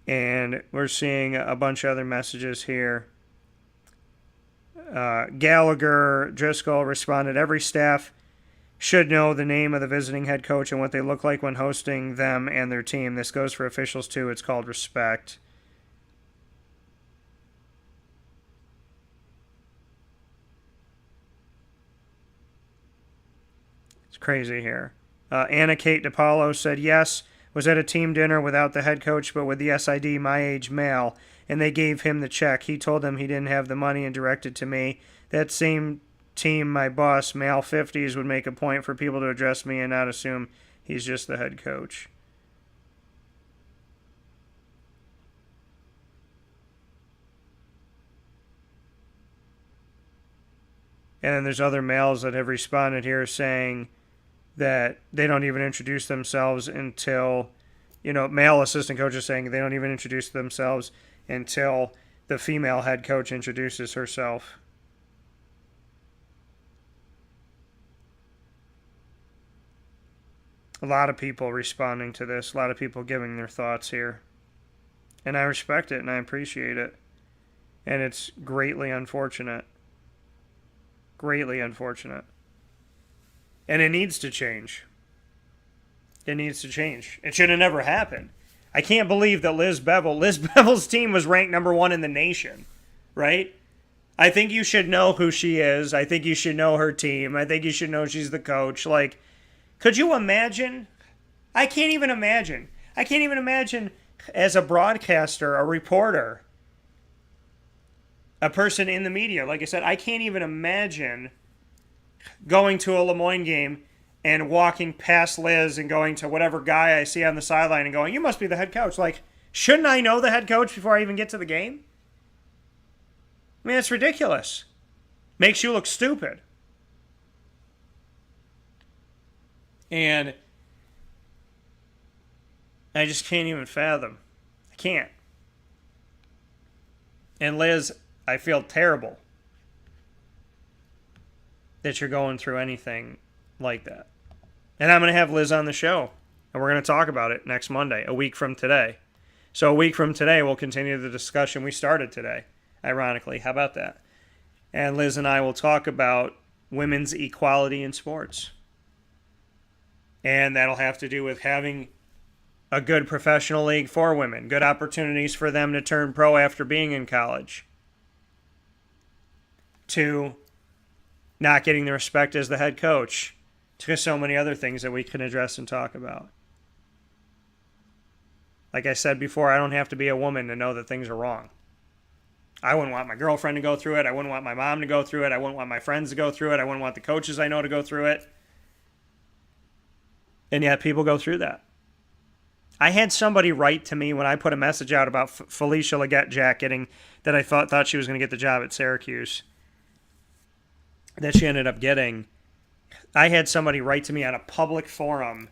Speaker 1: And we're seeing a bunch of other messages here. Gallagher Driscoll responded, every staff should know the name of the visiting head coach and what they look like when hosting them and their team. This goes for officials too. It's called respect. It's crazy here. Anna Kate DePaulo said, yes, was at a team dinner without the head coach, but with the SID, my age male, and they gave him the check. He told them he didn't have the money and directed to me. That same team, my boss, male 50s, would make a point for people to address me and not assume he's just the head coach. And then there's other males that have responded here saying that they don't even introduce themselves until, male assistant coaches saying they don't even introduce themselves until the female head coach introduces herself. A lot of people responding to this, a lot of people giving their thoughts here. And I respect it and I appreciate it. And it's greatly unfortunate. Greatly unfortunate. And it needs to change. It needs to change. It should have never happened. I can't believe that Liz Bevel's team was ranked number 1 in the nation, right? I think you should know who she is. I think you should know her team. I think you should know she's the coach. Like, could you imagine? I can't even imagine. I can't even imagine as a broadcaster, a reporter, a person in the media. Like I said, I can't even imagine going to a Lemoyne game and walking past Liz and going to whatever guy I see on the sideline and going, you must be the head coach. Like, shouldn't I know the head coach before I even get to the game? I mean, it's ridiculous. Makes you look stupid. And I just can't even fathom. I can't. And Liz, I feel terrible that you're going through anything like that. And I'm going to have Liz on the show, and we're going to talk about it next Monday, a week from today. So a week from today, we'll continue the discussion we started today, ironically. How about that? And Liz and I will talk about women's equality in sports. And that'll have to do with having a good professional league for women, good opportunities for them to turn pro after being in college, to not getting the respect as the head coach, to so many other things that we can address and talk about. Like I said before, I don't have to be a woman to know that things are wrong. I wouldn't want my girlfriend to go through it. I wouldn't want my mom to go through it. I wouldn't want my friends to go through it. I wouldn't want the coaches I know to go through it. And yet people go through that. I had somebody write to me when I put a message out about Felicia Leggett-Jack getting, that I thought she was going to get the job at Syracuse, that she ended up getting. I had somebody write to me on a public forum,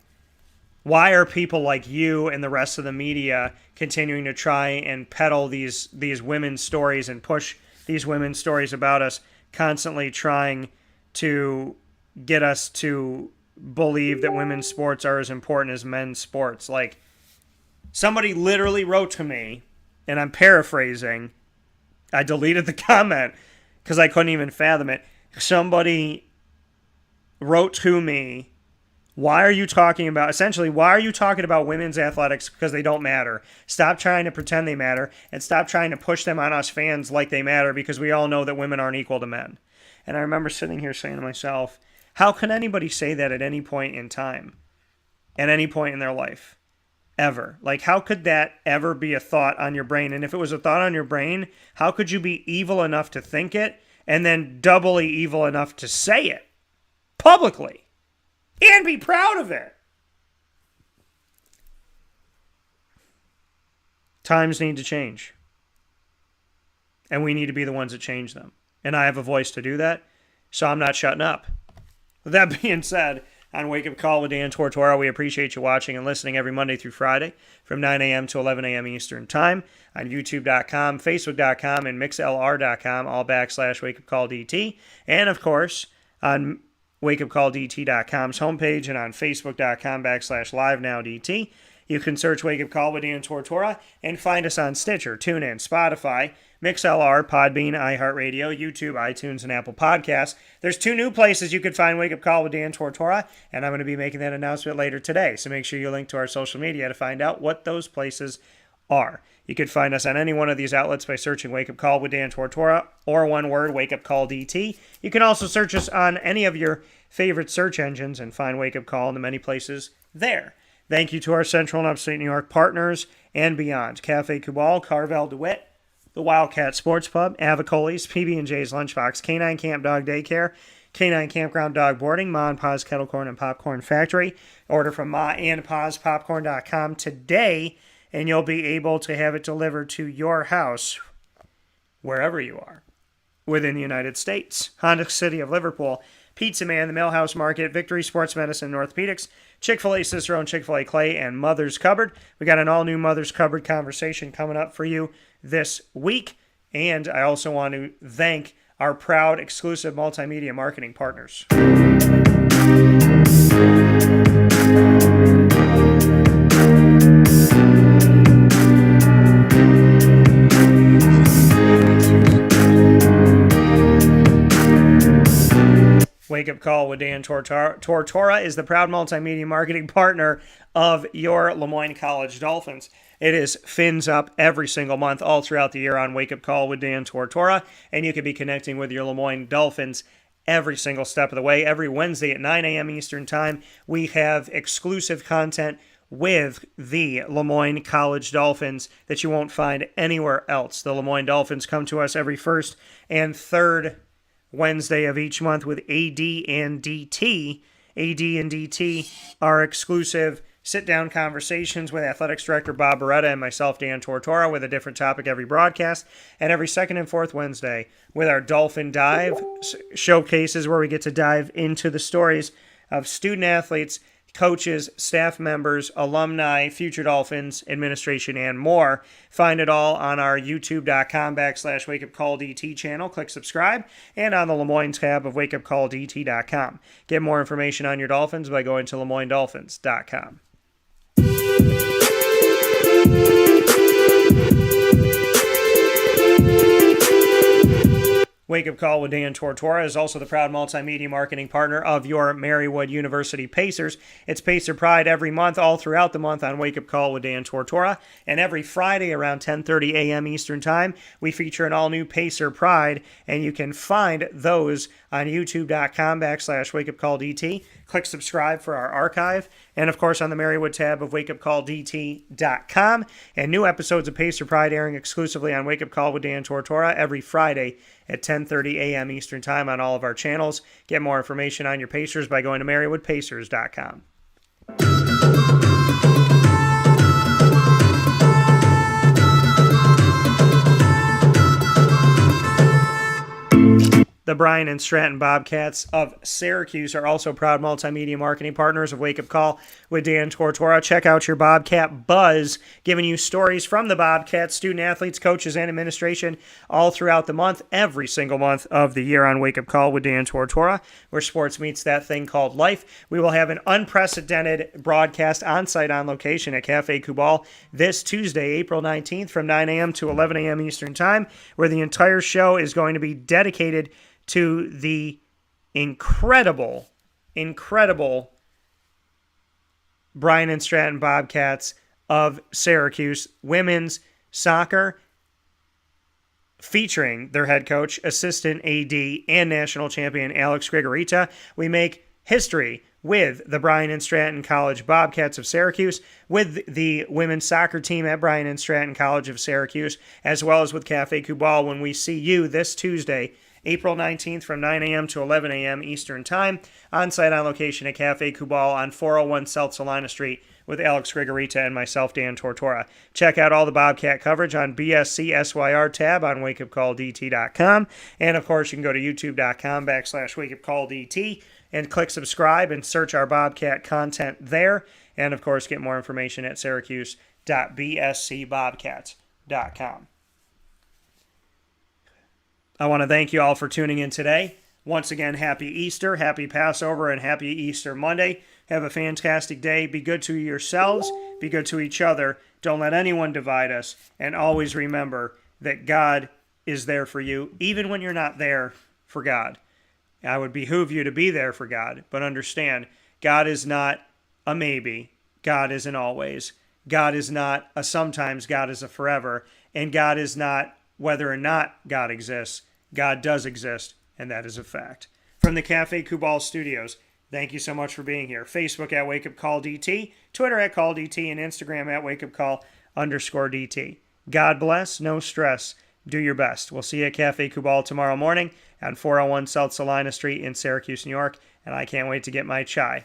Speaker 1: why are people like you and the rest of the media continuing to try and peddle these women's stories and push these women's stories about us, constantly trying to get us to believe that women's sports are as important as men's sports? Like, somebody literally wrote to me, and I'm paraphrasing. I deleted the comment because I couldn't even fathom it. Somebody wrote to me, why are you talking about women's athletics because they don't matter? Stop trying to pretend they matter and stop trying to push them on us fans like they matter, because we all know that women aren't equal to men. And I remember sitting here saying to myself, how can anybody say that at any point in time? At any point in their life? Ever? Like, how could that ever be a thought on your brain? And if it was a thought on your brain, how could you be evil enough to think it and then doubly evil enough to say it publicly and be proud of it? Times need to change. And we need to be the ones that change them. And I have a voice to do that, so I'm not shutting up. With that being said, on Wake Up Call with Dan Tortora, we appreciate you watching and listening every Monday through Friday from 9 a.m. to 11 a.m. Eastern Time on YouTube.com, Facebook.com, and MixLR.com, all / Wake Up Call DT. And, of course, on WakeUpCallDT.com's homepage and on Facebook.com / LiveNowDT. You can search Wake Up Call with Dan Tortora and find us on Stitcher, TuneIn, Spotify, MixLR, Podbean, iHeartRadio, YouTube, iTunes, and Apple Podcasts. There's 2 new places you could find Wake Up Call with Dan Tortora, and I'm going to be making that announcement later today. So make sure you link to our social media to find out what those places are. You could find us on any one of these outlets by searching Wake Up Call with Dan Tortora, or one word, Wake Up Call DT. You can also search us on any of your favorite search engines and find Wake Up Call in the many places there. Thank you to our Central and Upstate New York partners and beyond. Cafe Kubal, Carvel DeWitt, the Wildcat Sports Pub, Avicoli's, PB&J's Lunchbox, Canine Camp Dog Daycare, Canine Campground Dog Boarding, Ma and Pa's Kettle Corn and Popcorn Factory. Order from maandpazpopcorn.com today, and you'll be able to have it delivered to your house wherever you are within the United States. Honda City of Liverpool, Pizza Man, the Millhouse Market, Victory Sports Medicine and Orthopedics, Chick-fil-A Cicero and Chick-fil-A Clay, and Mother's Cupboard. We got an all-new Mother's Cupboard conversation coming up for you this week. And I also want to thank our proud exclusive multimedia marketing partners. Wake Up Call with Dan Tortora. Tortora is the proud multimedia marketing partner of your Lemoyne College Dolphins. It is fins up every single month, all throughout the year on Wake Up Call with Dan Tortora, and you can be connecting with your Lemoyne Dolphins every single step of the way. Every Wednesday at 9 a.m. Eastern Time, we have exclusive content with the Lemoyne College Dolphins that you won't find anywhere else. The Lemoyne Dolphins come to us every first and third Wednesday of each month with AD and DT. AD and DT are exclusive sit-down conversations with Athletics Director Bob Beretta and myself, Dan Tortora, with a different topic every broadcast. And every second and fourth Wednesday with our Dolphin Dive showcases where we get to dive into the stories of student-athletes, coaches, staff members, alumni, future Dolphins, administration, and more. Find it all on our youtube.com/wakeupcalldt channel. Click subscribe, and on the Lemoyne tab of wakeupcalldt.com. Get more information on your Dolphins by going to lemoynedolphins.com. Wake Up Call with Dan Tortora is also the proud multimedia marketing partner of your Marywood University Pacers. It's Pacer Pride every month, all throughout the month on Wake Up Call with Dan Tortora. And every Friday around 10:30 a.m. Eastern Time, we feature an all-new Pacer Pride, and you can find those on youtube.com/wakeupcalldt. Click subscribe for our archive. And, of course, on the Marywood tab of wakeupcalldt.com. And new episodes of Pacer Pride airing exclusively on Wake Up Call with Dan Tortora every Friday at 10:30 a.m. Eastern Time on all of our channels. Get more information on your Pacers by going to marywoodpacers.com. The Bryan and Stratton Bobcats of Syracuse are also proud multimedia marketing partners of Wake Up Call with Dan Tortora. Check out your Bobcat Buzz, giving you stories from the Bobcats, student athletes, coaches, and administration all throughout the month, every single month of the year on Wake Up Call with Dan Tortora, where sports meets that thing called life. We will have an unprecedented broadcast on-site on location at Cafe Kubal this Tuesday, April 19th from 9 a.m. to 11 a.m. Eastern Time, where the entire show is going to be dedicated to the incredible Bryan and Stratton Bobcats of Syracuse women's soccer, featuring their head coach, assistant AD, and national champion Alex Grigorita. We make history with the Bryan and Stratton College Bobcats of Syracuse, with the women's soccer team at Bryan and Stratton College of Syracuse, as well as with Cafe Kubal when we see you this Tuesday, April 19th from 9 a.m. to 11 a.m. Eastern Time, on-site on location at Cafe Kubal on 401 South Salina Street with Alex Grigorita and myself, Dan Tortora. Check out all the Bobcat coverage on BSC SYR tab on wakeupcalldt.com. And, of course, you can go to youtube.com/wakeupcalldt and click subscribe and search our Bobcat content there. And, of course, get more information at syracuse.bscbobcats.com. I want to thank you all for tuning in today. Once again, happy Easter, happy Passover, and happy Easter Monday. Have a fantastic day. Be good to yourselves. Be good to each other. Don't let anyone divide us. And always remember that God is there for you, even when you're not there for God. I would behoove you to be there for God, but understand, God is not a maybe. God is an always. God is not a sometimes. God is a forever. And God is not whether or not God exists. God does exist, and that is a fact. From the Cafe Kubal Studios, thank you so much for being here. Facebook at WakeUpCallDT, Twitter at CallDT, and Instagram at WakeUpCall_DT. God bless, no stress, do your best. We'll see you at Cafe Kubal tomorrow morning on 401 South Salina Street in Syracuse, New York, and I can't wait to get my chai.